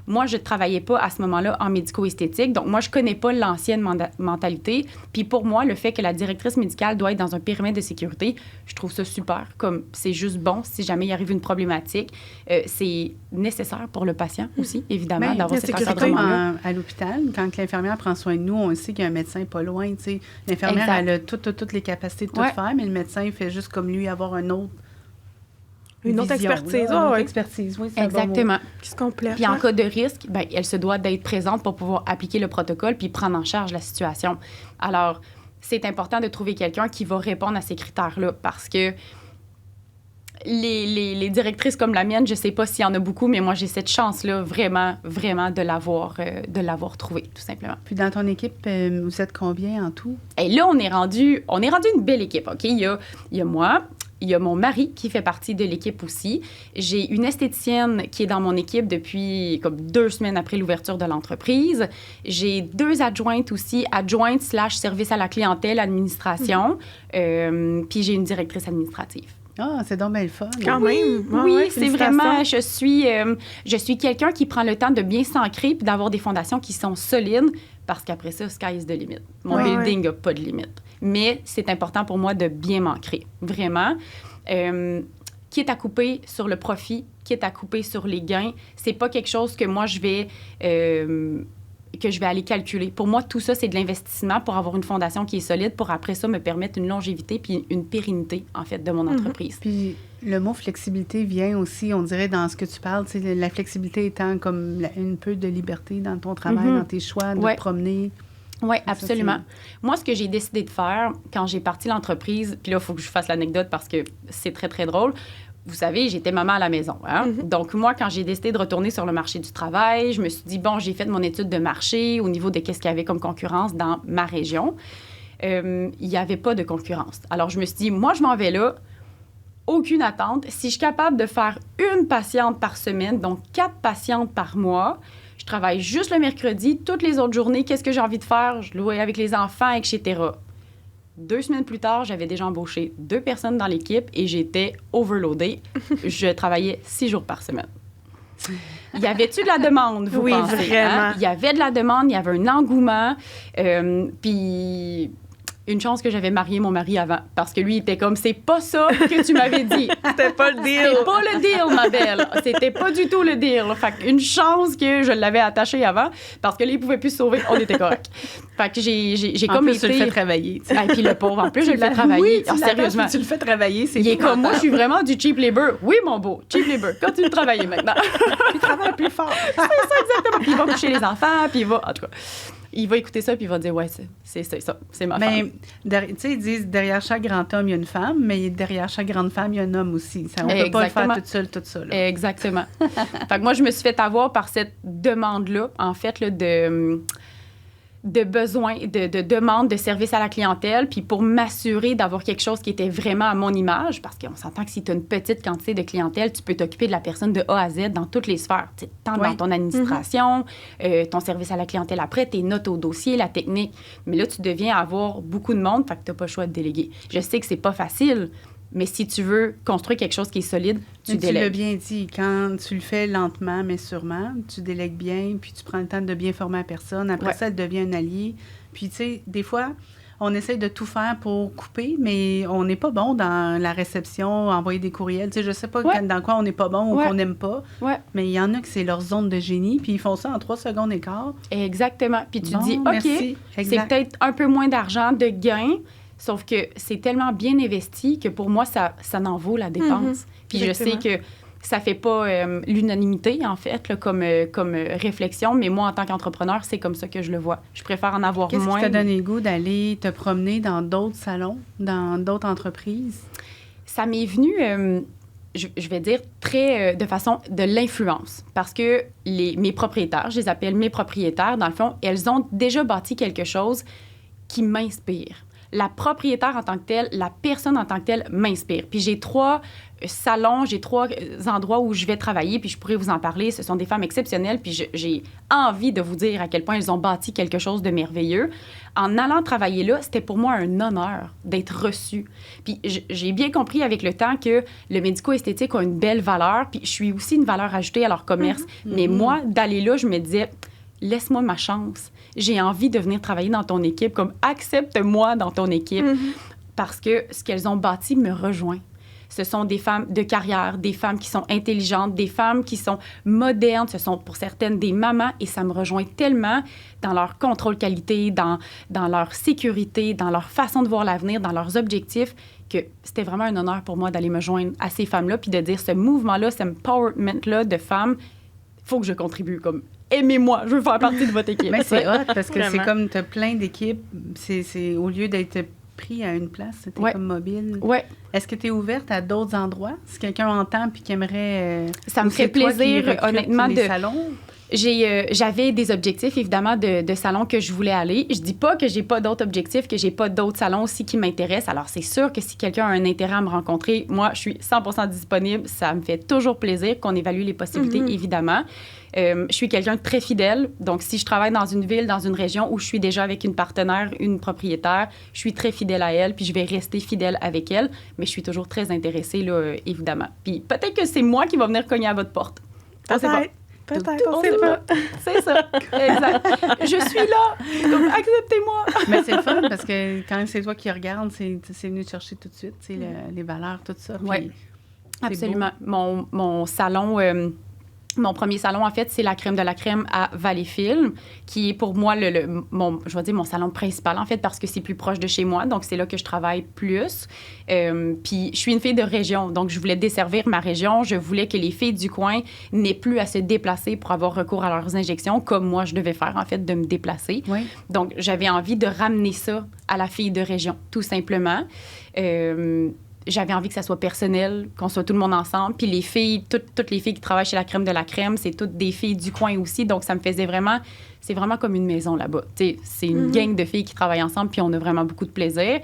Moi, je ne travaillais pas à ce moment-là en médico-esthétique, donc moi, je ne connais pas l'ancienne mentalité. Puis pour moi, le fait que la directrice médicale doit être dans un périmètre de sécurité, je trouve ça super. Comme c'est juste bon si jamais il arrive une problématique. C'est nécessaire pour le patient aussi, évidemment, d'avoir cet encadrement-là. À l'hôpital, quand l'infirmière prend soin de nous, on sait qu'il y a un médecin pas loin. T'sais. L'infirmière, elle a toutes les capacités de tout faire, mais le médecin, il fait juste comme lui avoir une autre expertise. Une autre expertise, oui, c'est exactement. Un bon qui se complète. Puis en cas de risque, ben, elle se doit d'être présente pour pouvoir appliquer le protocole puis prendre en charge la situation. Alors, c'est important de trouver quelqu'un qui va répondre à ces critères-là parce que les directrices comme la mienne, je ne sais pas s'il y en a beaucoup, mais moi, j'ai cette chance-là vraiment, vraiment de l'avoir trouvée, tout simplement. Puis dans ton équipe, vous êtes combien en tout? Et là, on est rendu une belle équipe, OK? Il y a moi, il y a mon mari qui fait partie de l'équipe aussi. J'ai une esthéticienne qui est dans mon équipe depuis comme 2 semaines après l'ouverture de l'entreprise. J'ai 2 adjointes aussi, adjointes/service à la clientèle, administration. Puis j'ai une directrice administrative. Ah, c'est donc bien le fun. Quand même. Oui, c'est vraiment... Je suis quelqu'un qui prend le temps de bien s'ancrer puis d'avoir des fondations qui sont solides parce qu'après ça, sky is the limit. Mon building n'a pas de limite. Mais c'est important pour moi de bien m'ancrer, vraiment. Quitte à couper sur le profit, quitte à couper sur les gains, c'est pas quelque chose que moi, je vais aller calculer. Pour moi, tout ça, c'est de l'investissement pour avoir une fondation qui est solide pour après ça me permettre une longévité puis une pérennité, en fait, de mon entreprise. Puis Le mot flexibilité vient aussi, on dirait, dans ce que tu parles, tu sais, la flexibilité étant comme un peu de liberté dans ton travail, dans tes choix, de te promener. Oui, absolument. Moi, ce que j'ai décidé de faire quand j'ai parti l'entreprise, puis là, il faut que je fasse l'anecdote parce que c'est très, très drôle. Vous savez, j'étais maman à la maison. Hein? Donc, moi, quand j'ai décidé de retourner sur le marché du travail, je me suis dit, bon, j'ai fait mon étude de marché au niveau de qu'est-ce qu'il y avait comme concurrence dans ma région. Il n'y avait pas de concurrence. Alors, je me suis dit, moi, je m'en vais là. Aucune attente. Si je suis capable de faire une patiente par semaine, donc 4 patientes par mois, je travaille juste le mercredi. Toutes les autres journées, qu'est-ce que j'ai envie de faire? Je loue avec les enfants, etc. 2 semaines plus tard, j'avais déjà embauché 2 personnes dans l'équipe et j'étais overloadée. Je travaillais 6 jours par semaine. Y avait-tu de la demande, vous pensez? Oui, vraiment. Hein? Il y avait de la demande, il y avait un engouement. Puis... Une chance que j'avais marié mon mari avant, parce que lui, il était comme, c'est pas ça que tu m'avais dit. C'était pas le deal. C'était pas le deal, ma belle. C'était pas du tout le deal. Fait qu'une chance que je l'avais attaché avant, parce que là, il pouvait plus se sauver. On était correct. Fait que j'ai en comme plus, été... tu le fais travailler. Et puis le pauvre, en plus, je le fais travailler. Oui, Sérieusement. Tu le fais travailler, c'est Il est comme, moi, je suis vraiment du cheap labor. Oui, mon beau, cheap labor. Continue de travailler maintenant. Puis travaille plus fort. C'est ça, exactement. Puis il va coucher les enfants, puis il va... En tout cas... Il va écouter ça, puis il va dire, ouais, c'est ça, c'est ma femme. Mais, tu sais, ils disent, derrière chaque grand homme, il y a une femme, mais derrière chaque grande femme, il y a un homme aussi. Ça, on ne peut pas le faire toute seule, tout ça. Là. Exactement. Fait que moi, je me suis fait avoir par cette demande-là, en fait, là, de besoin, de demande de service à la clientèle, puis pour m'assurer d'avoir quelque chose qui était vraiment à mon image, parce qu'on s'entend que si tu as une petite quantité de clientèle, tu peux t'occuper de la personne de A à Z dans toutes les sphères, tant dans ton administration, ton service à la clientèle après, tes notes au dossier, la technique. Mais là, tu deviens avoir beaucoup de monde, fait que tu n'as pas le choix de déléguer. Je sais que c'est pas facile, mais si tu veux construire quelque chose qui est solide, tu délègues. Tu l'as bien dit, quand tu le fais lentement, mais sûrement, tu délègues bien, puis tu prends le temps de bien former la personne. Après ça, elle devient un allié. Puis, tu sais, des fois, on essaie de tout faire pour couper, mais on n'est pas bon dans la réception, envoyer des courriels. Tu sais, je sais pas dans quoi on n'est pas bon ou qu'on n'aime pas, mais il y en a que c'est leur zone de génie, puis ils font ça en 3 secondes et quart. Exactement. Puis tu dis, OK, merci. C'est peut-être un peu moins d'argent, de gain, sauf que c'est tellement bien investi que pour moi, ça n'en vaut la dépense. Puis Exactement. je sais que ça fait pas l'unanimité, en fait, là, comme réflexion, mais moi, en tant qu'entrepreneur, c'est comme ça que je le vois. Je préfère en avoir moins. Qu'est-ce qui t'a donné le goût d'aller te promener dans d'autres salons, dans d'autres entreprises? Ça m'est venu... je vais dire de façon de l'influence. Parce que mes propriétaires, je les appelle mes propriétaires, dans le fond, elles ont déjà bâti quelque chose qui m'inspire. La propriétaire en tant que telle, la personne en tant que telle m'inspire. Puis j'ai 3 salons, j'ai 3 endroits où je vais travailler, puis je pourrais vous en parler. Ce sont des femmes exceptionnelles, puis j'ai envie de vous dire à quel point elles ont bâti quelque chose de merveilleux. En allant travailler là, c'était pour moi un honneur d'être reçue. Puis j'ai bien compris avec le temps que le médico-esthétique a une belle valeur, puis je suis aussi une valeur ajoutée à leur commerce. Mais moi, d'aller là, je me disais... Laisse-moi ma chance. J'ai envie de venir travailler dans ton équipe, comme accepte-moi dans ton équipe, parce que ce qu'elles ont bâti me rejoint. Ce sont des femmes de carrière, des femmes qui sont intelligentes, des femmes qui sont modernes, ce sont pour certaines des mamans, et ça me rejoint tellement dans leur contrôle qualité, dans leur sécurité, dans leur façon de voir l'avenir, dans leurs objectifs, que c'était vraiment un honneur pour moi d'aller me joindre à ces femmes-là, puis de dire ce mouvement-là, ce empowerment-là de femmes, il faut que je contribue comme... Aimez-moi, je veux faire partie de votre équipe. Mais c'est hot parce que Vraiment. c'est comme tu as plein d'équipes. C'est au lieu d'être pris à une place, c'était comme mobile. Ouais. Est-ce que tu es ouverte à d'autres endroits? Si quelqu'un entend puis qui aimerait... Ça me fait plaisir, honnêtement, les salons? J'avais des objectifs, évidemment, de salons que je voulais aller. Je dis pas que j'ai pas d'autres objectifs, que j'ai pas d'autres salons aussi qui m'intéressent. Alors, c'est sûr que si quelqu'un a un intérêt à me rencontrer, moi, je suis 100% disponible. Ça me fait toujours plaisir qu'on évalue les possibilités, évidemment. Je suis quelqu'un de très fidèle. Donc, si je travaille dans une ville, dans une région où je suis déjà avec une partenaire, une propriétaire, je suis très fidèle à elle, puis je vais rester fidèle avec elle. Mais je suis toujours très intéressée, là, évidemment. Puis peut-être que c'est moi qui va venir cogner à votre porte. On sait pas. Peut-être, On sait pas. C'est ça. Exact. Je suis là. Donc, acceptez-moi. Mais c'est le fun parce que quand c'est toi qui regardes, c'est venu te chercher tout de suite, les valeurs, tout ça. Oui, absolument. Mon salon Mon premier salon, en fait, c'est la crème de la crème à Valleyfield, qui est pour moi mon salon principal, en fait, parce que c'est plus proche de chez moi. Donc, c'est là que je travaille plus. Puis, je suis une fille de région, donc je voulais desservir ma région. Je voulais que les filles du coin n'aient plus à se déplacer pour avoir recours à leurs injections, comme moi, je devais faire, en fait, de me déplacer. Oui. Donc, j'avais envie de ramener ça à la fille de région, tout simplement. J'avais envie que ça soit personnel, qu'on soit tout le monde ensemble. Puis les filles, toutes les filles qui travaillent chez la crème de la crème, c'est toutes des filles du coin aussi. Donc, ça me faisait vraiment... C'est vraiment comme une maison là-bas. T'sais, c'est une gang de filles qui travaillent ensemble, puis on a vraiment beaucoup de plaisir.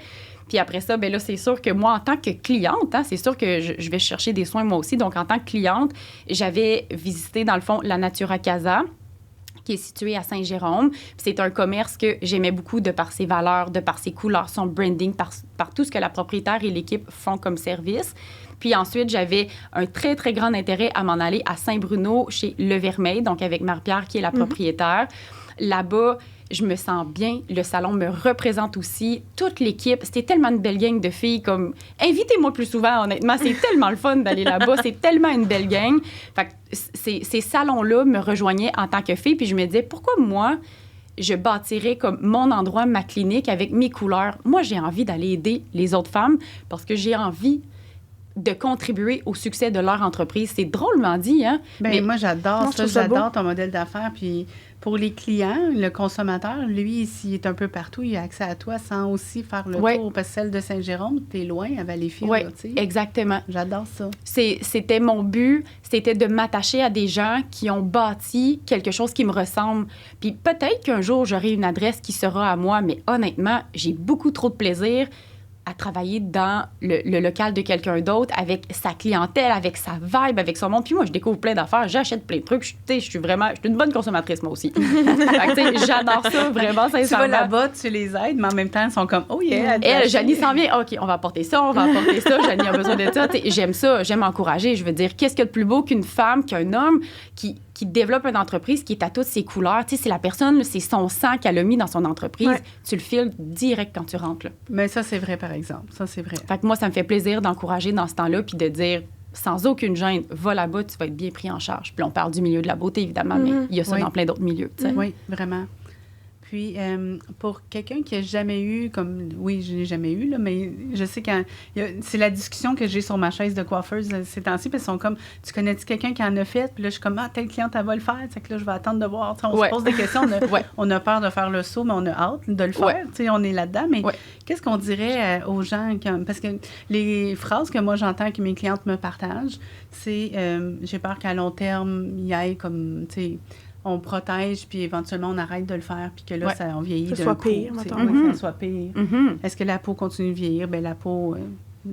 Puis après ça, bien là, c'est sûr que moi, en tant que cliente, c'est sûr que je vais chercher des soins moi aussi. Donc, en tant que cliente, j'avais visité, dans le fond, la Natura Casa, qui est situé à Saint-Jérôme. Puis c'est un commerce que j'aimais beaucoup de par ses valeurs, de par ses couleurs, son branding, par tout ce que la propriétaire et l'équipe font comme service. Puis ensuite, j'avais un très, très grand intérêt à m'en aller à Saint-Bruno, chez Le Vermeil, donc avec Marie-Pierre, qui est la propriétaire. Là-bas, je me sens bien. Le salon me représente aussi. Toute l'équipe. C'était tellement une belle gang de filles. Comme, invitez-moi plus souvent, honnêtement. C'est tellement le fun d'aller là-bas. C'est tellement une belle gang. Fait que ces salons-là me rejoignaient en tant que fille. Puis je me disais, pourquoi moi, je bâtirais comme mon endroit, ma clinique avec mes couleurs? Moi, j'ai envie d'aller aider les autres femmes parce que j'ai envie de contribuer au succès de leur entreprise. C'est drôlement dit, hein? Mais moi, j'adore ça. J'adore ton modèle d'affaires. Puis pour les clients, le consommateur, lui, s'il est un peu partout, il a accès à toi sans aussi faire le tour. Parce que celle de Saint-Jérôme, t'es loin, à Valleyfield. Oui, exactement. J'adore ça. C'était mon but, c'était de m'attacher à des gens qui ont bâti quelque chose qui me ressemble. Puis peut-être qu'un jour, j'aurai une adresse qui sera à moi, mais honnêtement, j'ai beaucoup trop de plaisir à travailler dans le local de quelqu'un d'autre, avec sa clientèle, avec sa vibe, avec son monde. Puis moi, je découvre plein d'affaires, j'achète plein de trucs. Je suis une bonne consommatrice, moi aussi. J'adore ça, vraiment, sincèrement. Tu vas là-bas, tu les aides, mais en même temps, ils sont comme, oh yeah! Elle, Janie s'en vient. OK, on va apporter ça, on va apporter ça. Janie a besoin de ça. J'aime ça, j'aime encourager. Je veux dire, qu'est-ce qu'il y a de plus beau qu'une femme, qu'un homme qui développe une entreprise qui est à toutes ses couleurs. Tu sais, c'est la personne, c'est son sang qu'elle a mis dans son entreprise. Ouais. Tu le files direct quand tu rentres. Là. Mais ça, c'est vrai, par exemple. Ça, c'est vrai. Fait que moi, ça me fait plaisir d'encourager dans ce temps-là puis de dire, sans aucune gêne, va là-bas, tu vas être bien pris en charge. Puis on parle du milieu de la beauté, évidemment, mais il y a ça dans plein d'autres milieux. Tu sais. Oui, vraiment. Puis, pour quelqu'un qui n'a jamais eu, oui, je n'ai jamais eu, là, mais je sais c'est la discussion que j'ai sur ma chaise de coiffeuse ces temps-ci, puis ils sont comme, tu connais-tu quelqu'un qui en a fait? Puis là, je suis comme, telle cliente, elle va le faire. C'est que là, je vais attendre de voir. T'sais, on se pose des questions, on a peur de faire le saut, mais on a hâte de le faire. T'sais, on est là-dedans. Mais qu'est-ce qu'on dirait aux gens? Parce que les phrases que moi, j'entends que mes clientes me partagent, c'est j'ai peur qu'à long terme, il y ait comme, tu sais, on protège, puis éventuellement, on arrête de le faire, puis que là, on vieillit d'un coup. Ça soit pire, mettons. Ça soit pire. Est-ce que la peau continue de vieillir? Bien, la peau,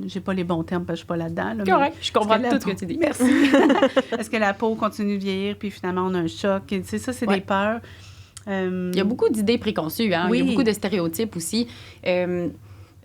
j'ai pas les bons termes, parce que je suis pas là-dedans. Là, correct, je comprends tout ce que tu dis. Merci. Est-ce que la peau continue de vieillir, puis finalement, on a un choc? Tu sais, ça, c'est des peurs. Il y a beaucoup d'idées préconçues, hein? Oui. Il y a beaucoup de stéréotypes aussi.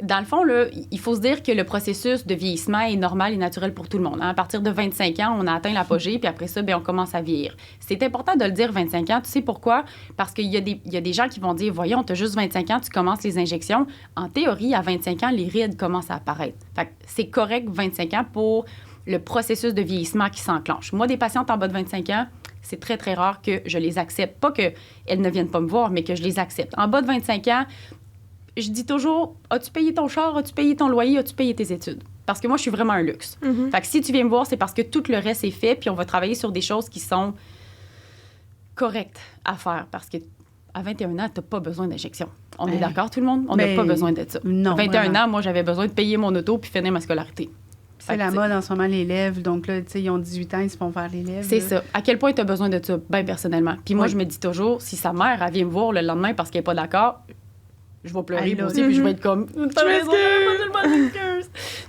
Dans le fond, là, il faut se dire que le processus de vieillissement est normal et naturel pour tout le monde. Hein? À partir de 25 ans, on a atteint l'apogée, puis après ça, bien, on commence à vieillir. C'est important de le dire, 25 ans. Tu sais pourquoi? Parce qu'il y a des gens qui vont dire, voyons, tu as juste 25 ans, tu commences les injections. En théorie, à 25 ans, les rides commencent à apparaître. Fait que c'est correct, 25 ans, pour le processus de vieillissement qui s'enclenche. Moi, des patientes en bas de 25 ans, c'est très, très rare que je les accepte. Pas qu'elles ne viennent pas me voir, mais que je les accepte. En bas de 25 ans, je dis toujours, as-tu payé ton char, as-tu payé ton loyer, as-tu payé tes études? Parce que moi, je suis vraiment un luxe. Fait que si tu viens me voir, c'est parce que tout le reste est fait, puis on va travailler sur des choses qui sont correctes à faire. Parce que à 21 ans, tu n'as pas besoin d'injection. On est d'accord, tout le monde? On n'a pas besoin de ça. Non, à 21 ans, moi, j'avais besoin de payer mon auto puis finir ma scolarité. C'est la mode en ce moment, les lèvres. Donc là, tu sais, ils ont 18 ans, ils se font faire les lèvres. C'est ça. À quel point tu as besoin de ça? Bien, personnellement. Puis moi, je me dis toujours, si sa mère, elle vient me voir le lendemain parce qu'elle n'est pas d'accord, je vais pleurer aussi, puis je vais être comme... T'as raison,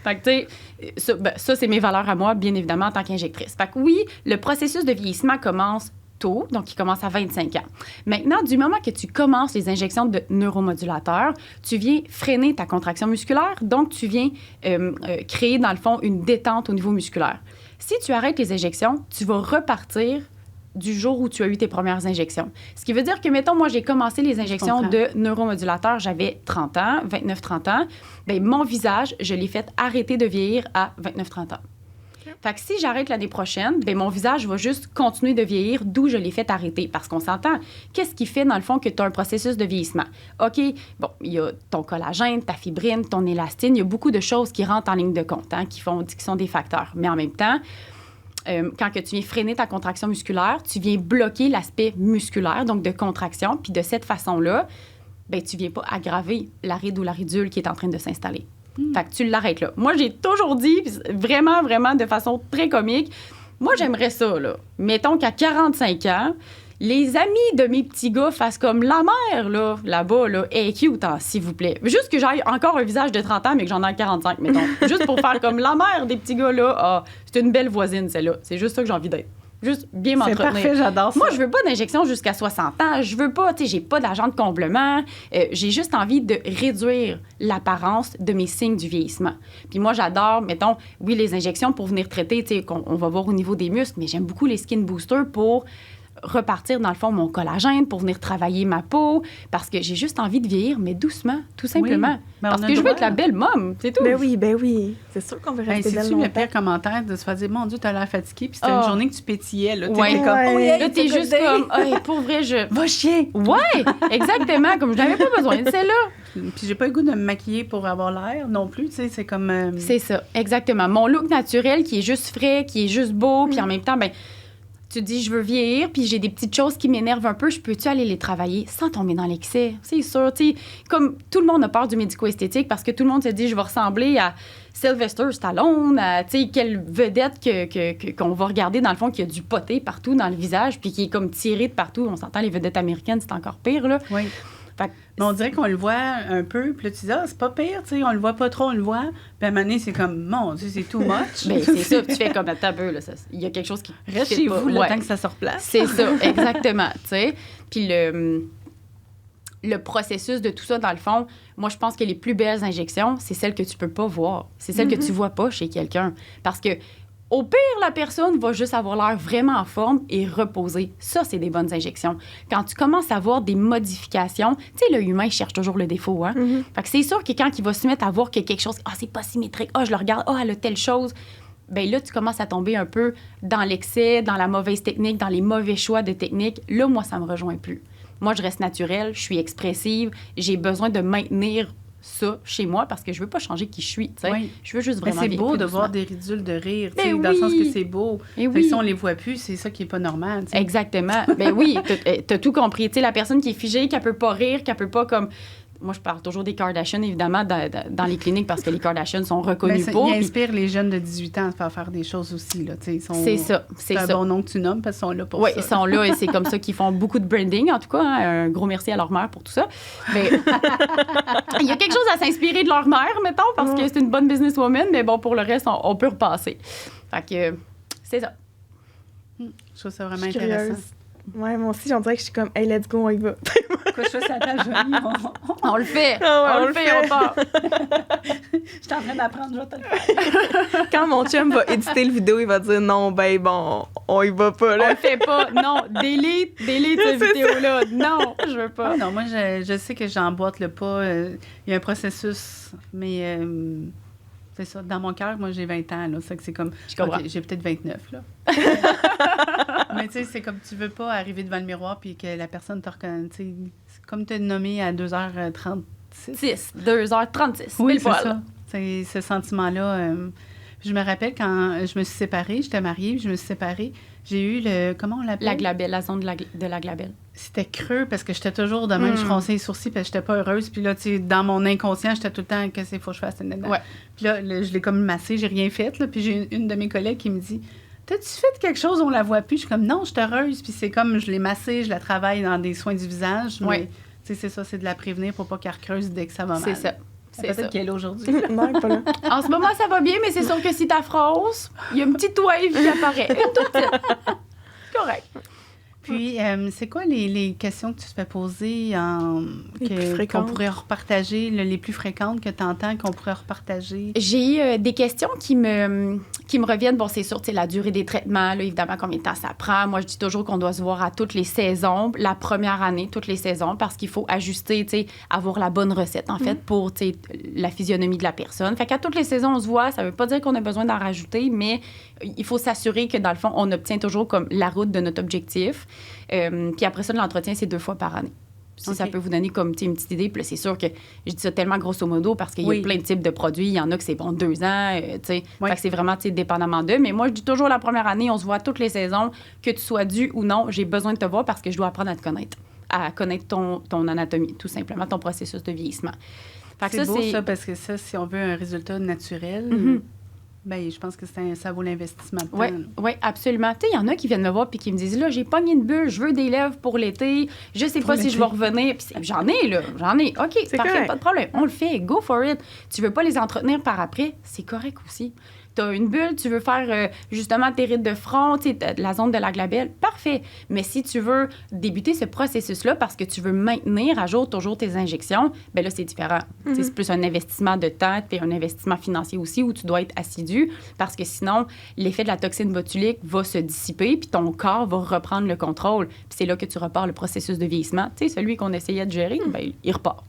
Fait que, tu sais, ça, c'est mes valeurs à moi, bien évidemment, en tant qu'injectrice. Fait que oui, le processus de vieillissement commence tôt, donc il commence à 25 ans. Maintenant, du moment que tu commences les injections de neuromodulateurs, tu viens freiner ta contraction musculaire, donc tu viens créer, dans le fond, une détente au niveau musculaire. Si tu arrêtes les injections, tu vas repartir du jour où tu as eu tes premières injections. Ce qui veut dire que, mettons, moi, j'ai commencé les injections de neuromodulateurs, j'avais 30 ans, 29-30 ans. Bien, mon visage, je l'ai fait arrêter de vieillir à 29-30 ans. Fait que si j'arrête l'année prochaine, ben mon visage va juste continuer de vieillir d'où je l'ai fait arrêter. Parce qu'on s'entend, qu'est-ce qui fait, dans le fond, que tu as un processus de vieillissement? OK, bon, il y a ton collagène, ta fibrine, ton élastine, il y a beaucoup de choses qui rentrent en ligne de compte, qui sont des facteurs. Mais en même temps, quand que tu viens freiner ta contraction musculaire, tu viens bloquer l'aspect musculaire, donc de contraction, puis de cette façon-là, ben tu viens pas aggraver la ride ou la ridule qui est en train de s'installer. Fait que tu l'arrêtes là. Moi, j'ai toujours dit, vraiment, vraiment de façon très comique, moi, j'aimerais ça, là. Mettons qu'à 45 ans, les amis de mes petits gars fassent comme la mère, là, là-bas, là, est cute, s'il vous plaît. Juste que j'aille encore un visage de 30 ans, mais que j'en ai 45, mettons. Juste pour faire comme la mère des petits gars, là. Ah, c'est une belle voisine, celle-là. C'est juste ça que j'ai envie d'être. Juste bien m'entretenir. C'est parfait, j'adore ça. Moi, je veux pas d'injection jusqu'à 60 ans. Je veux pas, tu sais, j'ai pas d'argent de comblement. J'ai juste envie de réduire l'apparence de mes signes du vieillissement. Puis moi, j'adore, mettons, oui, les injections pour venir traiter, tu sais, on va voir au niveau des muscles, mais j'aime beaucoup les skin boosters pour repartir, dans le fond, mon collagène, pour venir travailler ma peau, parce que j'ai juste envie de vieillir, mais doucement, tout simplement. Oui. Ben, parce que je veux être la belle môme, c'est tout. Ben oui. C'est sûr qu'on veut rester belle C'est-tu longtemps. le pire commentaire de se faire dire, mon Dieu, t'as l'air fatigué, puis c'était une journée que tu pétillais, là. Ouais. T'étais comme, Ouais. oh, yeah, Là, t'es juste comme, hey, pour vrai, va chier! Ouais, exactement, comme je n'avais pas besoin de celle-là. Puis j'ai pas le goût de me maquiller pour avoir l'air non plus, tu sais, c'est comme... C'est ça, exactement. Mon look naturel qui est juste frais, qui est juste beau, puis en même temps, ben tu dis, je veux vieillir, puis j'ai des petites choses qui m'énervent un peu, je peux-tu aller les travailler sans tomber dans l'excès? C'est sûr, tu sais, comme tout le monde a peur du médico-esthétique parce que tout le monde se dit, je vais ressembler à Sylvester Stallone, tu sais, quelle vedette qu'on va regarder, dans le fond, qui a du poté partout dans le visage, puis qui est comme tiré de partout. On s'entend, les vedettes américaines, c'est encore pire, là. Oui. Mais on dirait qu'on le voit un peu, puis là, tu dis, ah, c'est pas pire, tu sais, on le voit pas trop, on le voit. Puis à un moment donné, c'est comme, mon Dieu, c'est too much. Bien, c'est ça, tu fais comme, attends un peu, là, il y a quelque chose qui... Reste chez vous, le temps que ça se replace. C'est ça, exactement, tu sais. Puis le processus de tout ça, dans le fond, moi, je pense que les plus belles injections, c'est celles que tu peux pas voir. C'est celles que tu vois pas chez quelqu'un. Parce que au pire, la personne va juste avoir l'air vraiment en forme et reposée. Ça, c'est des bonnes injections. Quand tu commences à voir des modifications, tu sais, l'œil humain cherche toujours le défaut, hein? Fait que c'est sûr que quand il va se mettre à voir que quelque chose, c'est pas symétrique, je le regarde, elle a telle chose, bien là, tu commences à tomber un peu dans l'excès, dans la mauvaise technique, dans les mauvais choix de technique. Là, moi, ça me rejoint plus. Moi, je reste naturelle, je suis expressive, j'ai besoin de maintenir ça chez moi parce que je veux pas changer qui je suis, tu sais. Oui. Je veux juste vraiment mais c'est beau de doucement. voir des ridules de rire, tu Ben sais, oui. dans le sens que c'est beau. Et Fait que oui. si on les voit plus, c'est ça qui est pas normal, tu sais. Exactement. Ben oui, t'as tout compris. Tu sais, la personne qui est figée, qu'elle peut pas rire, qu'elle peut pas comme... Moi, je parle toujours des Kardashians, évidemment, dans les cliniques parce que les Kardashians sont reconnus pour. Ils puis- inspirent les jeunes de 18 ans à faire des choses aussi, là, tu sais. C'est ça, c'est un ça. bon nom que tu nommes parce qu'ils sont là pour Oui, ça. ils sont là et c'est comme ça qu'ils font beaucoup de branding, en tout cas. Hein. Un gros merci à leur mère pour tout ça. Mais il y a quelque chose à s'inspirer de leur mère, mettons, parce que c'est une bonne businesswoman, mais bon, pour le reste, on peut repasser. Fait que c'est ça. Je trouve ça vraiment Je suis intéressant. curieuse. Ouais, moi aussi, j'en dirais que je suis comme, hey, let's go, on y va. Quoi, je fais ça à ta jolie. On le fait. Ah ouais, on le fait, on part. Je suis en train d'apprendre, je vais te le faire. Quand mon chum va éditer le vidéo, il va dire non, ben bon, on y va pas, On là. le fait pas. Non, delete cette vidéo-là. Non, je veux pas. Ah non, moi, je sais que j'emboîte le pas. Il y a un processus, mais c'est ça. Dans mon cœur, moi, j'ai 20 ans. Là, ça que c'est comme... Je comprends. OK, j'ai peut-être 29, là. Mais tu sais, c'est comme tu veux pas arriver devant le miroir puis que la personne te reconnaisse. Tu sais, c'est comme te nommer à 2h36. 2h36. Oui, pile c'est poil. ça. C'est ce sentiment-là. Je me rappelle quand je me suis séparée, j'étais mariée, puis je me suis séparée, j'ai eu le... Comment on l'appelle? La glabelle, la zone de la glabelle. C'était creux parce que j'étais toujours de même, je fronçais les sourcils parce que j'étais pas heureuse. Puis là, tu sais, dans mon inconscient, j'étais tout le temps, qu'est-ce qu'il faut que je fasse? Ouais. Puis là, je l'ai comme massé, j'ai rien fait. Là, puis j'ai une de mes collègues qui me dit, t'as-tu fait quelque chose, on la voit plus? Je suis comme, non, je suis heureuse. Puis c'est comme, je l'ai massée, je la travaille dans des soins du visage. Mais, Ouais. tu sais, c'est ça, c'est de la prévenir pour pas qu'elle recreuse dès que ça va mal. C'est ça. C'est Peut-être ça. qu'elle est là aujourd'hui. Non, elle est pas là. En ce moment, ça va bien, mais c'est sûr que si t'affronces, il y a une petite wave qui apparaît. Une toute petite. Correct. Puis, c'est quoi les questions que tu te fais poser qu'on pourrait repartager, les plus fréquentes que tu entends, qu'on pourrait repartager? J'ai eu des questions qui me reviennent. Bon, c'est sûr, la durée des traitements, là, évidemment, combien de temps ça prend. Moi, je dis toujours qu'on doit se voir à toutes les saisons, la première année, toutes les saisons, parce qu'il faut ajuster, avoir la bonne recette, en fait, pour la physionomie de la personne. Fait qu'à toutes les saisons, on se voit. Ça veut pas dire qu'on a besoin d'en rajouter, mais il faut s'assurer que, dans le fond, on obtient toujours comme la route de notre objectif. Puis après ça, l'entretien, c'est 2 fois par année. Si ça peut vous donner comme une petite idée. Puis là, c'est sûr que je dis ça tellement grosso modo parce qu'il y a plein de types de produits. Il y en a que c'est 2 ans. Fait que c'est vraiment dépendamment d'eux. Mais moi, je dis toujours la première année, on se voit toutes les saisons. Que tu sois dû ou non, j'ai besoin de te voir parce que je dois apprendre à connaître ton anatomie, tout simplement, ton processus de vieillissement. Fait que c'est beau, ça, parce que ça, si on veut un résultat naturel... Bien, je pense que ça vaut l'investissement de temps. Oui, absolument. Tu sais, il y en a qui viennent me voir puis qui me disent, là, j'ai pogné une bulle, je veux des lèvres pour l'été, je sais pas si je vais revenir. Puis j'en ai. OK, c'est parfait, pas de problème. On le fait, go for it. Tu veux pas les entretenir par après, c'est correct aussi. Tu as une bulle, tu veux faire justement tes rides de front, la zone de la glabelle, parfait. Mais si tu veux débuter ce processus-là parce que tu veux maintenir à jour toujours tes injections, bien là, c'est différent. C'est plus un investissement de temps et un investissement financier aussi où tu dois être assidu parce que sinon, l'effet de la toxine botulique va se dissiper puis ton corps va reprendre le contrôle. Puis c'est là que tu repars le processus de vieillissement. Tu sais, celui qu'on essayait de gérer, bien, il repart.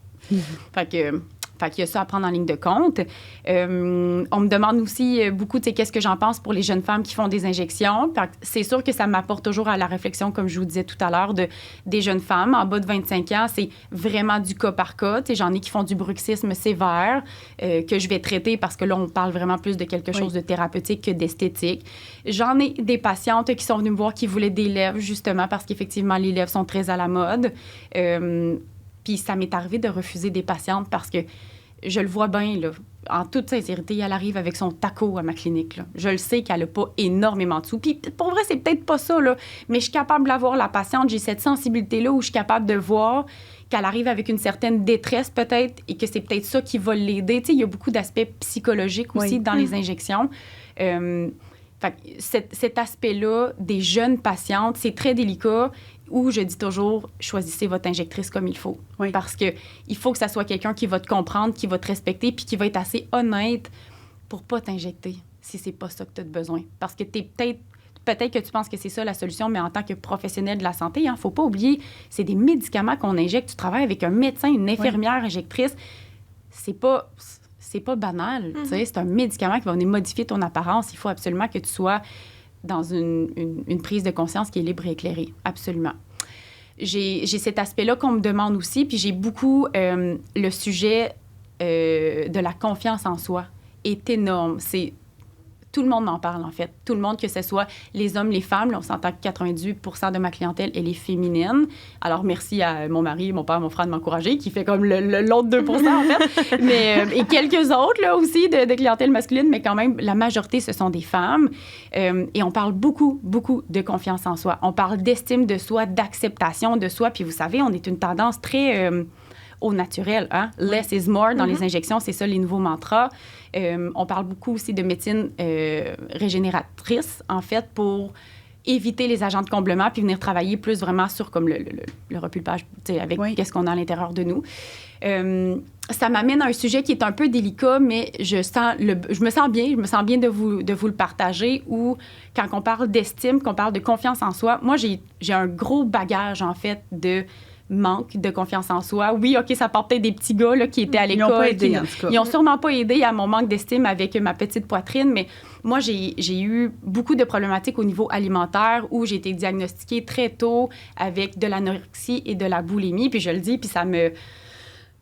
Fait qu'il y a ça à prendre en ligne de compte. On me demande aussi beaucoup, qu'est-ce que j'en pense pour les jeunes femmes qui font des injections. Fait que c'est sûr que ça m'apporte toujours à la réflexion, comme je vous disais tout à l'heure, des jeunes femmes. En bas de 25 ans, c'est vraiment du cas par cas. J'en ai qui font du bruxisme sévère que je vais traiter parce que là, on parle vraiment plus de quelque chose de thérapeutique que d'esthétique. J'en ai des patientes qui sont venues me voir qui voulaient des lèvres, justement, parce qu'effectivement, les lèvres sont très à la mode. Puis ça m'est arrivé de refuser des patientes parce que je le vois bien, là, en toute sincérité, elle arrive avec son taco à ma clinique. Là. Je le sais qu'elle n'a pas énormément de sous. Puis pour vrai, c'est peut-être pas ça, là, mais je suis capable d'avoir la patiente. J'ai cette sensibilité-là où je suis capable de voir qu'elle arrive avec une certaine détresse peut-être et que c'est peut-être ça qui va l'aider. Il y a beaucoup d'aspects psychologiques aussi dans les injections. Fait que cet aspect-là des jeunes patientes, c'est très délicat. Où je dis toujours, choisissez votre injectrice comme il faut. Parce qu'il faut que ça soit quelqu'un qui va te comprendre, qui va te respecter, puis qui va être assez honnête pour pas t'injecter si c'est pas ça que tu as besoin. Parce que peut-être que tu penses que c'est ça la solution, mais en tant que professionnel de la santé, il ne faut pas oublier, c'est des médicaments qu'on injecte. Tu travailles avec un médecin, une infirmière, injectrice. C'est pas banal. C'est un médicament qui va venir modifier ton apparence. Il faut absolument que tu sois dans une prise de conscience qui est libre et éclairée. Absolument. J'ai cet aspect-là qu'on me demande aussi, puis j'ai beaucoup le sujet de la confiance en soi est énorme. Tout le monde en parle, en fait. Tout le monde, que ce soit les hommes, les femmes. Là, on s'entend que 98% de ma clientèle, elle est féminine. Alors, merci à mon mari, mon père, mon frère de m'encourager, qui fait comme l'autre 2%, en fait. Et quelques autres, là, aussi, de clientèle masculine, mais quand même, la majorité, ce sont des femmes. Et on parle beaucoup, beaucoup de confiance en soi. On parle d'estime de soi, d'acceptation de soi. Puis, vous savez, on est une tendance très... au naturel, hein? Less is more dans les injections, c'est ça les nouveaux mantras. On parle beaucoup aussi de médecine régénératrice, en fait, pour éviter les agents de comblement puis venir travailler plus vraiment sur comme le repulpage, avec qu'est-ce qu'on a à l'intérieur de nous. Ça m'amène à un sujet qui est un peu délicat, mais je me sens bien de vous le partager, où quand on parle d'estime, qu'on parle de confiance en soi, moi, j'ai un gros bagage, en fait, de manque de confiance en soi. Oui, OK, ça portait des petits gars là, qui étaient à l'école. Ils n'ont pas aidé, en tout cas. Ils n'ont sûrement pas aidé à mon manque d'estime avec ma petite poitrine, mais moi, j'ai eu beaucoup de problématiques au niveau alimentaire où j'ai été diagnostiquée très tôt avec de l'anorexie et de la boulimie. Puis je le dis, puis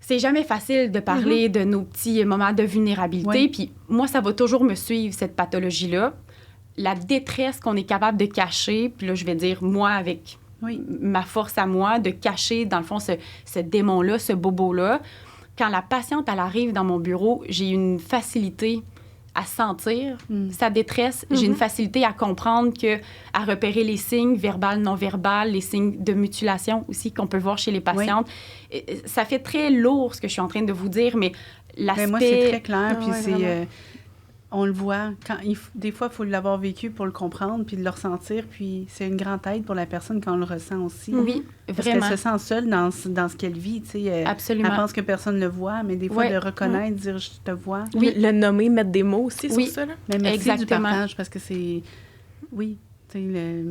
c'est jamais facile de parler de nos petits moments de vulnérabilité. Puis moi, ça va toujours me suivre, cette pathologie-là. La détresse qu'on est capable de cacher, puis là, je vais dire, moi, avec... ma force à moi de cacher, dans le fond, ce démon-là, ce bobo-là. Quand la patiente, elle arrive dans mon bureau, j'ai une facilité à sentir sa détresse. J'ai une facilité à comprendre, à repérer les signes verbal, non verbal, les signes de mutilation aussi qu'on peut voir chez les patientes. Ça fait très lourd ce que je suis en train de vous dire, mais l'aspect... Mais moi, c'est très clair. Puis on le voit. Des fois, il faut l'avoir vécu pour le comprendre puis de le ressentir. Puis c'est une grande aide pour la personne quand on le ressent aussi. Oui, Parce vraiment. qu'elle se sent seule dans ce qu'elle vit. Tu sais, Absolument. Elle pense que personne ne le voit, mais des fois, Ouais. de reconnaître, dire « je te vois ». Oui, le nommer, mettre des mots aussi Oui. sur ça. Là. Mais merci du Exactement. partage parce que c'est... Oui, tu sais,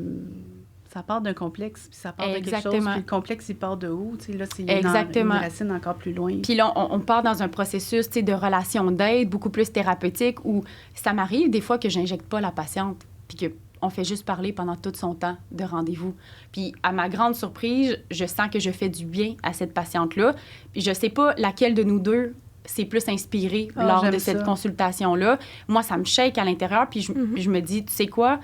ça part d'un complexe, puis ça part de quelque chose. Exactement. Puis le complexe, il part de où? Tu sais, là, c'est Exactement. une racine encore plus loin. Puis là, on part dans un processus, tu sais, de relation d'aide beaucoup plus thérapeutique où ça m'arrive des fois que j'injecte pas la patiente puis qu'on fait juste parler pendant tout son temps de rendez-vous. Puis à ma grande surprise, je sens que je fais du bien à cette patiente-là. Puis je sais pas laquelle de nous deux s'est plus inspirée lors de j'aime cette ça. consultation-là. Moi, ça me shake à l'intérieur puis je me dis, tu sais quoi,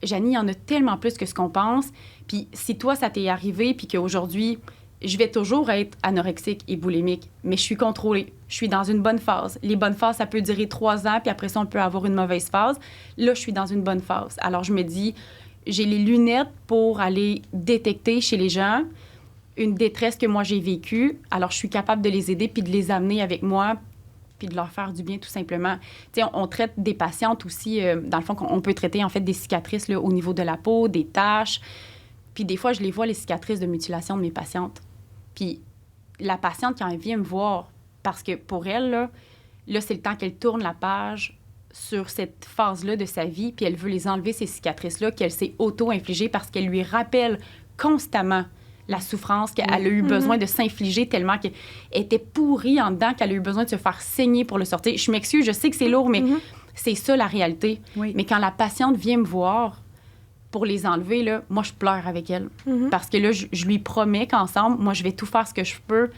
Janie, il y en a tellement plus que ce qu'on pense. Puis si toi, ça t'est arrivé puis qu'aujourd'hui, je vais toujours être anorexique et boulimique, mais je suis contrôlée. Je suis dans une bonne phase. Les bonnes phases, ça peut durer 3 ans, puis après ça, on peut avoir une mauvaise phase. Là, je suis dans une bonne phase. Alors, je me dis, j'ai les lunettes pour aller détecter chez les gens une détresse que moi, j'ai vécue. Alors, je suis capable de les aider puis de les amener avec moi puis de leur faire du bien, tout simplement. Tu sais, on traite des patientes aussi, dans le fond, on peut traiter, en fait, des cicatrices là, au niveau de la peau, des taches. Puis des fois, je les vois, les cicatrices de mutilation de mes patientes. Puis la patiente, quand elle vient me voir, parce que pour elle, là c'est le temps qu'elle tourne la page sur cette phase-là de sa vie, puis elle veut les enlever, ces cicatrices-là, qu'elle s'est auto-infligées parce qu'elle lui rappelle constamment la souffrance qu'elle a eu besoin de s'infliger tellement qu'elle était pourrie en dedans, qu'elle a eu besoin de se faire saigner pour le sortir. Je m'excuse, je sais que c'est lourd, mais c'est ça la réalité. Oui. Mais quand la patiente vient me voir pour les enlever, là, moi, je pleure avec elle. Parce que là, je lui promets qu'ensemble, moi, je vais tout faire ce que je peux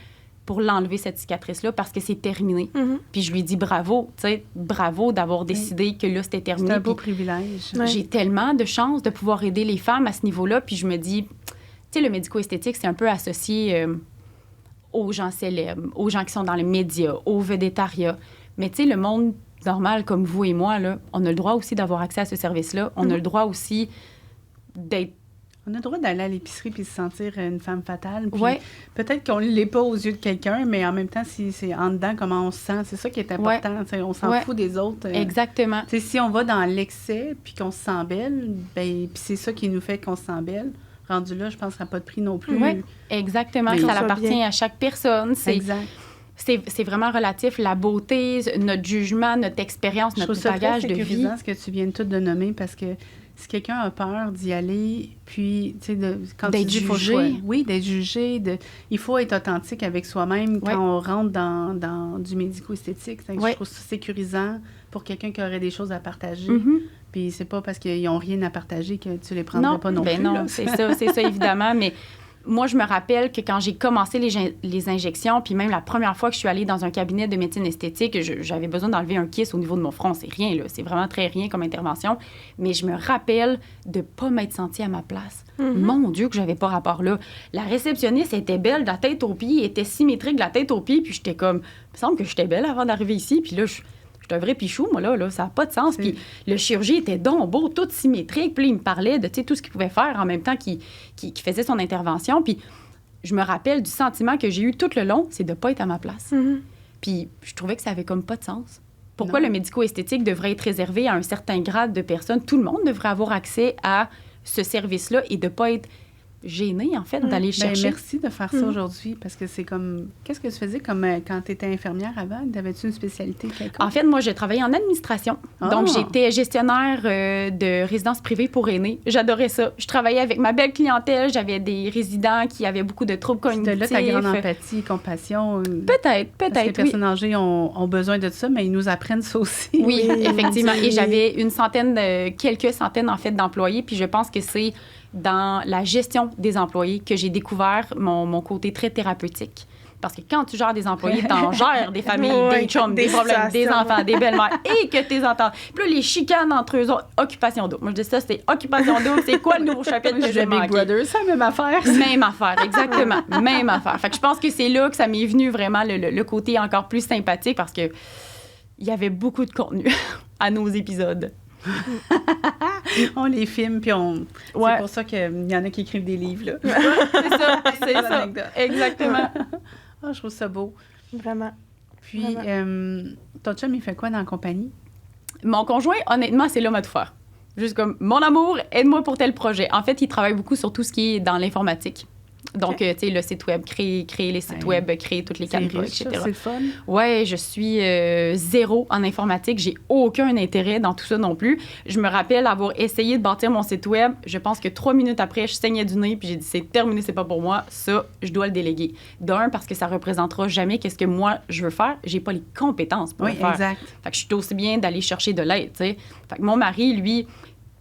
pour l'enlever, cette cicatrice-là, parce que c'est terminé. Puis je lui dis bravo, tu sais, bravo d'avoir décidé que là, c'était terminé. C'est un beau Puis privilège. Ouais. j'ai tellement de chance de pouvoir aider les femmes à ce niveau-là. Puis je me dis, tu sais, le médico-esthétique, c'est un peu associé aux gens célèbres, aux gens qui sont dans les médias, au védétariat. Mais tu sais, le monde normal comme vous et moi, là, on a le droit aussi d'avoir accès à ce service-là. On a le droit aussi d'être... On a le droit d'aller à l'épicerie puis se sentir une femme fatale. Puis Ouais. peut-être qu'on ne l'est pas aux yeux de quelqu'un, mais en même temps, si c'est en dedans, comment on se sent, c'est ça qui est important. Tu sais, on s'en Ouais. fout des autres. Exactement. Tu sais, si on va dans l'excès puis qu'on se sent belle, ben, puis c'est ça qui nous fait qu'on se sent belle. Rendu là, je pense que ça n'a pas de prix non plus. Oui, exactement. Mais Ça ça appartient bien. à chaque personne. Exact. C'est vraiment relatif. La beauté, notre jugement, notre expérience, Je trouve notre ça très bagage de vie. sécurisant ce que tu viens tout de nommer parce que si quelqu'un a peur d'y aller, puis, tu sais, quand tu D'être dis, faut jugé. choisir- oui, d'être jugé. Il faut être authentique avec soi-même quand Ouais. on rentre dans du médico-esthétique. Donc, Ouais. Je trouve ça sécurisant pour quelqu'un qui aurait des choses à partager. Mhm. Puis c'est pas parce qu'ils n'ont rien à partager que tu les prendrais pas non ben plus. non, là. c'est ça, évidemment. Mais moi, je me rappelle que quand j'ai commencé les injections, puis même la première fois que je suis allée dans un cabinet de médecine esthétique, j'avais besoin d'enlever un kiss au niveau de mon front. C'est rien, là. C'est vraiment très rien comme intervention. Mais je me rappelle de pas m'être sentie à ma place. Mon Dieu, que j'avais pas rapport là. La réceptionniste était belle de la tête aux pieds, était symétrique de la tête aux pieds, puis j'étais comme... Il me semble que j'étais belle avant d'arriver ici, puis là, je suis un vrai pichou, moi, là, ça n'a pas de sens. C'est- Puis le chirurgien était donc beau, tout symétrique. Puis là, il me parlait de, tu sais, tout ce qu'il pouvait faire en même temps qu'il faisait son intervention. Puis je me rappelle du sentiment que j'ai eu tout le long, c'est de ne pas être à ma place. Puis je trouvais que ça avait comme pas de sens. Pourquoi Non. le médico-esthétique devrait être réservé à un certain grade de personnes? Tout le monde devrait avoir accès à ce service-là et de ne pas être gêné, en fait, d'aller le Ben, chercher. merci de faire ça aujourd'hui parce que c'est comme... Qu'est-ce que tu faisais comme quand tu étais infirmière avant? T'avais-tu une spécialité quelconque? En fait, moi, j'ai travaillé en administration. Ah! Donc, j'étais gestionnaire de résidences privées pour aînés. J'adorais ça. Je travaillais avec ma belle clientèle. J'avais des résidents qui avaient beaucoup de troubles C'était cognitifs. là ta grande empathie, compassion. Peut-être, Parce que les oui. personnes âgées ont besoin de ça, mais ils nous apprennent ça aussi. Oui, effectivement. Oui. Et j'avais quelques centaines, en fait, d'employés. Puis je pense que c'est dans la gestion des employés que j'ai découvert mon côté très thérapeutique. Parce que quand tu gères des employés, t'en gères des familles, Oui, des chums, des des problèmes, des situations. enfants, des belles-mères, et que t'es entends. Puis là, les chicanes entre eux autres, occupation double. Moi, je dis ça, c'est occupation double. C'est quoi le nouveau chapitre que Je j'ai Big manqué? Brother, c'est la même affaire. Même affaire, exactement. Même affaire. Fait que je pense que c'est là que ça m'est venu vraiment le côté encore plus sympathique parce que il y avait beaucoup de contenu à nos épisodes. On les filme, puis on... Ouais. C'est pour ça qu'il y en a qui écrivent des livres, là. C'est ça, c'est Des ça. anecdotes. Exactement. Ah, je trouve ça beau. Vraiment. Puis, Vraiment. ton chum, il fait quoi dans la compagnie? Mon conjoint, honnêtement, c'est l'homme à tout faire. Juste comme, mon amour, aide-moi pour tel projet. En fait, il travaille beaucoup sur tout ce qui est dans l'informatique. Donc, tu sais, le site web, créer les sites web, créer toutes les caméras, riche, etc. c'est le fun. Ouais, je suis zéro en informatique. J'ai aucun intérêt dans tout ça non plus. Je me rappelle avoir essayé de bâtir mon site web. Je pense que 3 minutes après, je saignais du nez puis j'ai dit, c'est terminé, c'est pas pour moi. Ça, je dois le déléguer. D'un, parce que ça représentera jamais qu'est-ce que moi, je veux faire. J'ai pas les compétences pour le faire. Exact. Fait que je suis aussi bien d'aller chercher de l'aide, tu sais. Fait que mon mari, lui,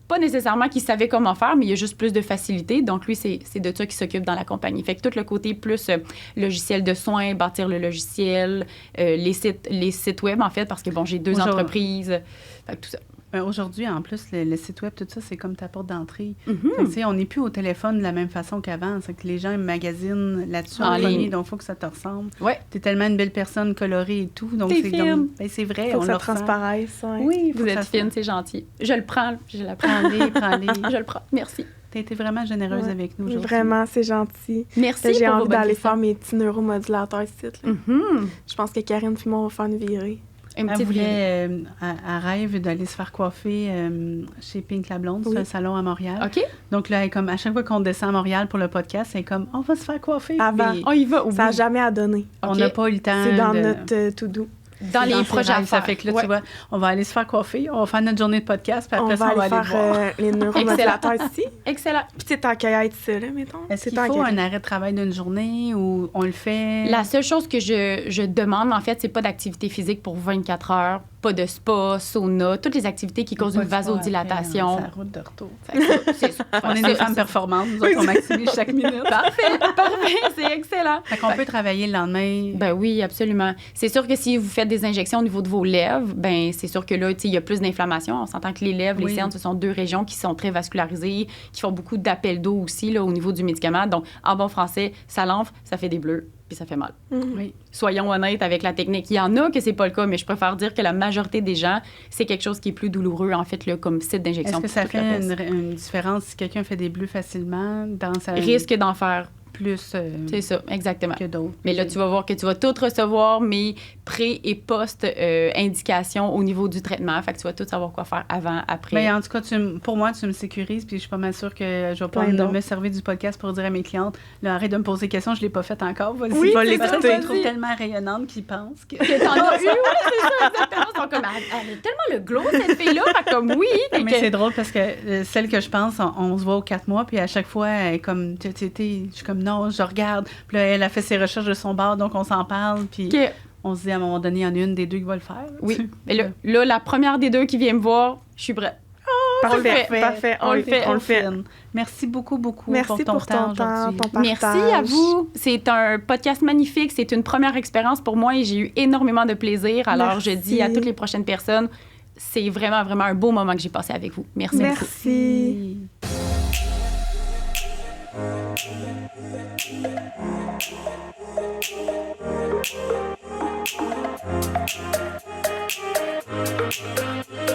pas nécessairement qu'il savait comment faire, mais il y a juste plus de facilité. Donc, lui, c'est de ça qu'il s'occupe dans la compagnie. Fait que tout le côté plus logiciel de soins, bâtir le logiciel, les sites web, en fait, parce que, bon, j'ai 2 entreprises. Fait que tout ça. Aujourd'hui, en plus, le site web, tout ça, c'est comme ta porte d'entrée. Mm-hmm. Fait que, tu sais, on n'est plus au téléphone de la même façon qu'avant. C'est que les gens ils magasinent là-dessus En en ligne, ligne. donc il faut que ça te ressemble. Ouais. Tu es tellement une belle personne colorée et tout. Donc T'es c'est fine. comme, ben, c'est vrai, Faut on que le ça ressent. transparaisse. Ouais. Oui, faut Vous que êtes ça fine, se- c'est gentil. Je le prends, je la prends. Prends-les. Je le prends. Merci. Tu as été vraiment généreuse Ouais. avec nous aujourd'hui. Vraiment, c'est gentil. Merci J'ai pour vos envie bonnes d'aller questions. faire mes petits neuromodulateurs ici. Là. Mhm. Je pense que Karine et moi, on va faire une virée. Une Elle petite voulait, virée. elle rêve d'aller se faire coiffer chez Pink la Blonde, Oui. c'est un salon à Montréal. OK. Donc là, elle est comme, à chaque fois qu'on descend à Montréal pour le podcast, elle est comme, on va se faire coiffer. Avant. Mais On y va. Ça n'a oui. jamais à donner. on OK. n'a pas eu le temps. C'est dans de- notre to-do. Dans c'est les ses projets à rêves. Ça faire. fait que là, Ouais. tu vois, on va aller se faire coiffer, on va faire notre journée de podcast, puis On après va ça, on va aller aller faire voir. les neuromodulateurs ici. Excellent. Puis c'est en cueillette ici, là, mettons. Est-ce C'est qu'il en faut cueillette. un arrêt de travail d'une journée ou on le fait? La seule chose que je demande, en fait, c'est pas d'activité physique pour 24 heures, pas de spa, sauna, toutes les activités qui causent une vasodilatation. C'est la route de retour. Fait que c'est ça. On est des femmes performantes, nous autres, on maximise chaque minute. Parfait, parfait, c'est excellent. Fait qu'on peut travailler le lendemain. Ben oui, absolument. C'est sûr que si vous faites des injections au niveau de vos lèvres, ben c'est sûr que là, tu sais, il y a plus d'inflammation. On s'entend que les lèvres, Oui. les cernes, ce sont 2 régions qui sont très vascularisées, qui font beaucoup d'appels d'eau aussi là, au niveau du médicament. Donc, en bon français, ça l'enfle, ça fait des bleus, puis ça fait mal. Oui. Soyons honnêtes avec la technique. Il y en a que c'est pas le cas, mais je préfère dire que la majorité des gens, c'est quelque chose qui est plus douloureux, en fait, là, comme site d'injection. Est-ce que pour ça tout le fait reste. une différence si quelqu'un fait des bleus facilement dans sa Risque d'en faire. plus C'est ça, exactement. que d'autres? Mais là, tu vas voir que tu vas tout recevoir, mes pré- et post-indications au niveau du traitement. Fait que tu vas tout savoir quoi faire avant, après. Mais en tout cas, pour moi, tu me sécurises, puis je suis pas mal sûre que je vais pas Plein d'autres. me servir du podcast pour dire à mes clientes, là, arrête de me poser des questions, je l'ai pas fait encore, vas-y. Oui, va c'est l'écouter. ça, Je la vas-y. trouve tellement rayonnante qu'ils pensent que... Que t'en as eu, ouais, c'est ça, exactement. Ils sont comme, elle a tellement le glow, cette fille-là. Fait que comme, oui. Fait Mais que- c'est drôle parce que celle que je pense, on se voit aux 4 mois, puis à chaque fois, elle est comme, je suis comme, non, je regarde. Puis là, elle a fait ses recherches de son bar, donc on s'en parle, puis que- on se dit à un moment donné, il y en a une des deux qui va le faire. oui. Mais là, la première des 2 qui vient me voir, je suis prête. Parfait, Parfait. parfait. On le fait. On le fait. Merci beaucoup Merci pour ton temps aujourd'hui. ton partage. Merci à vous. C'est un podcast magnifique. C'est une première expérience pour moi et j'ai eu énormément de plaisir. Alors, Merci. je dis à toutes les prochaines personnes, c'est vraiment, vraiment un beau moment que j'ai passé avec vous. Merci beaucoup. Merci. Merci.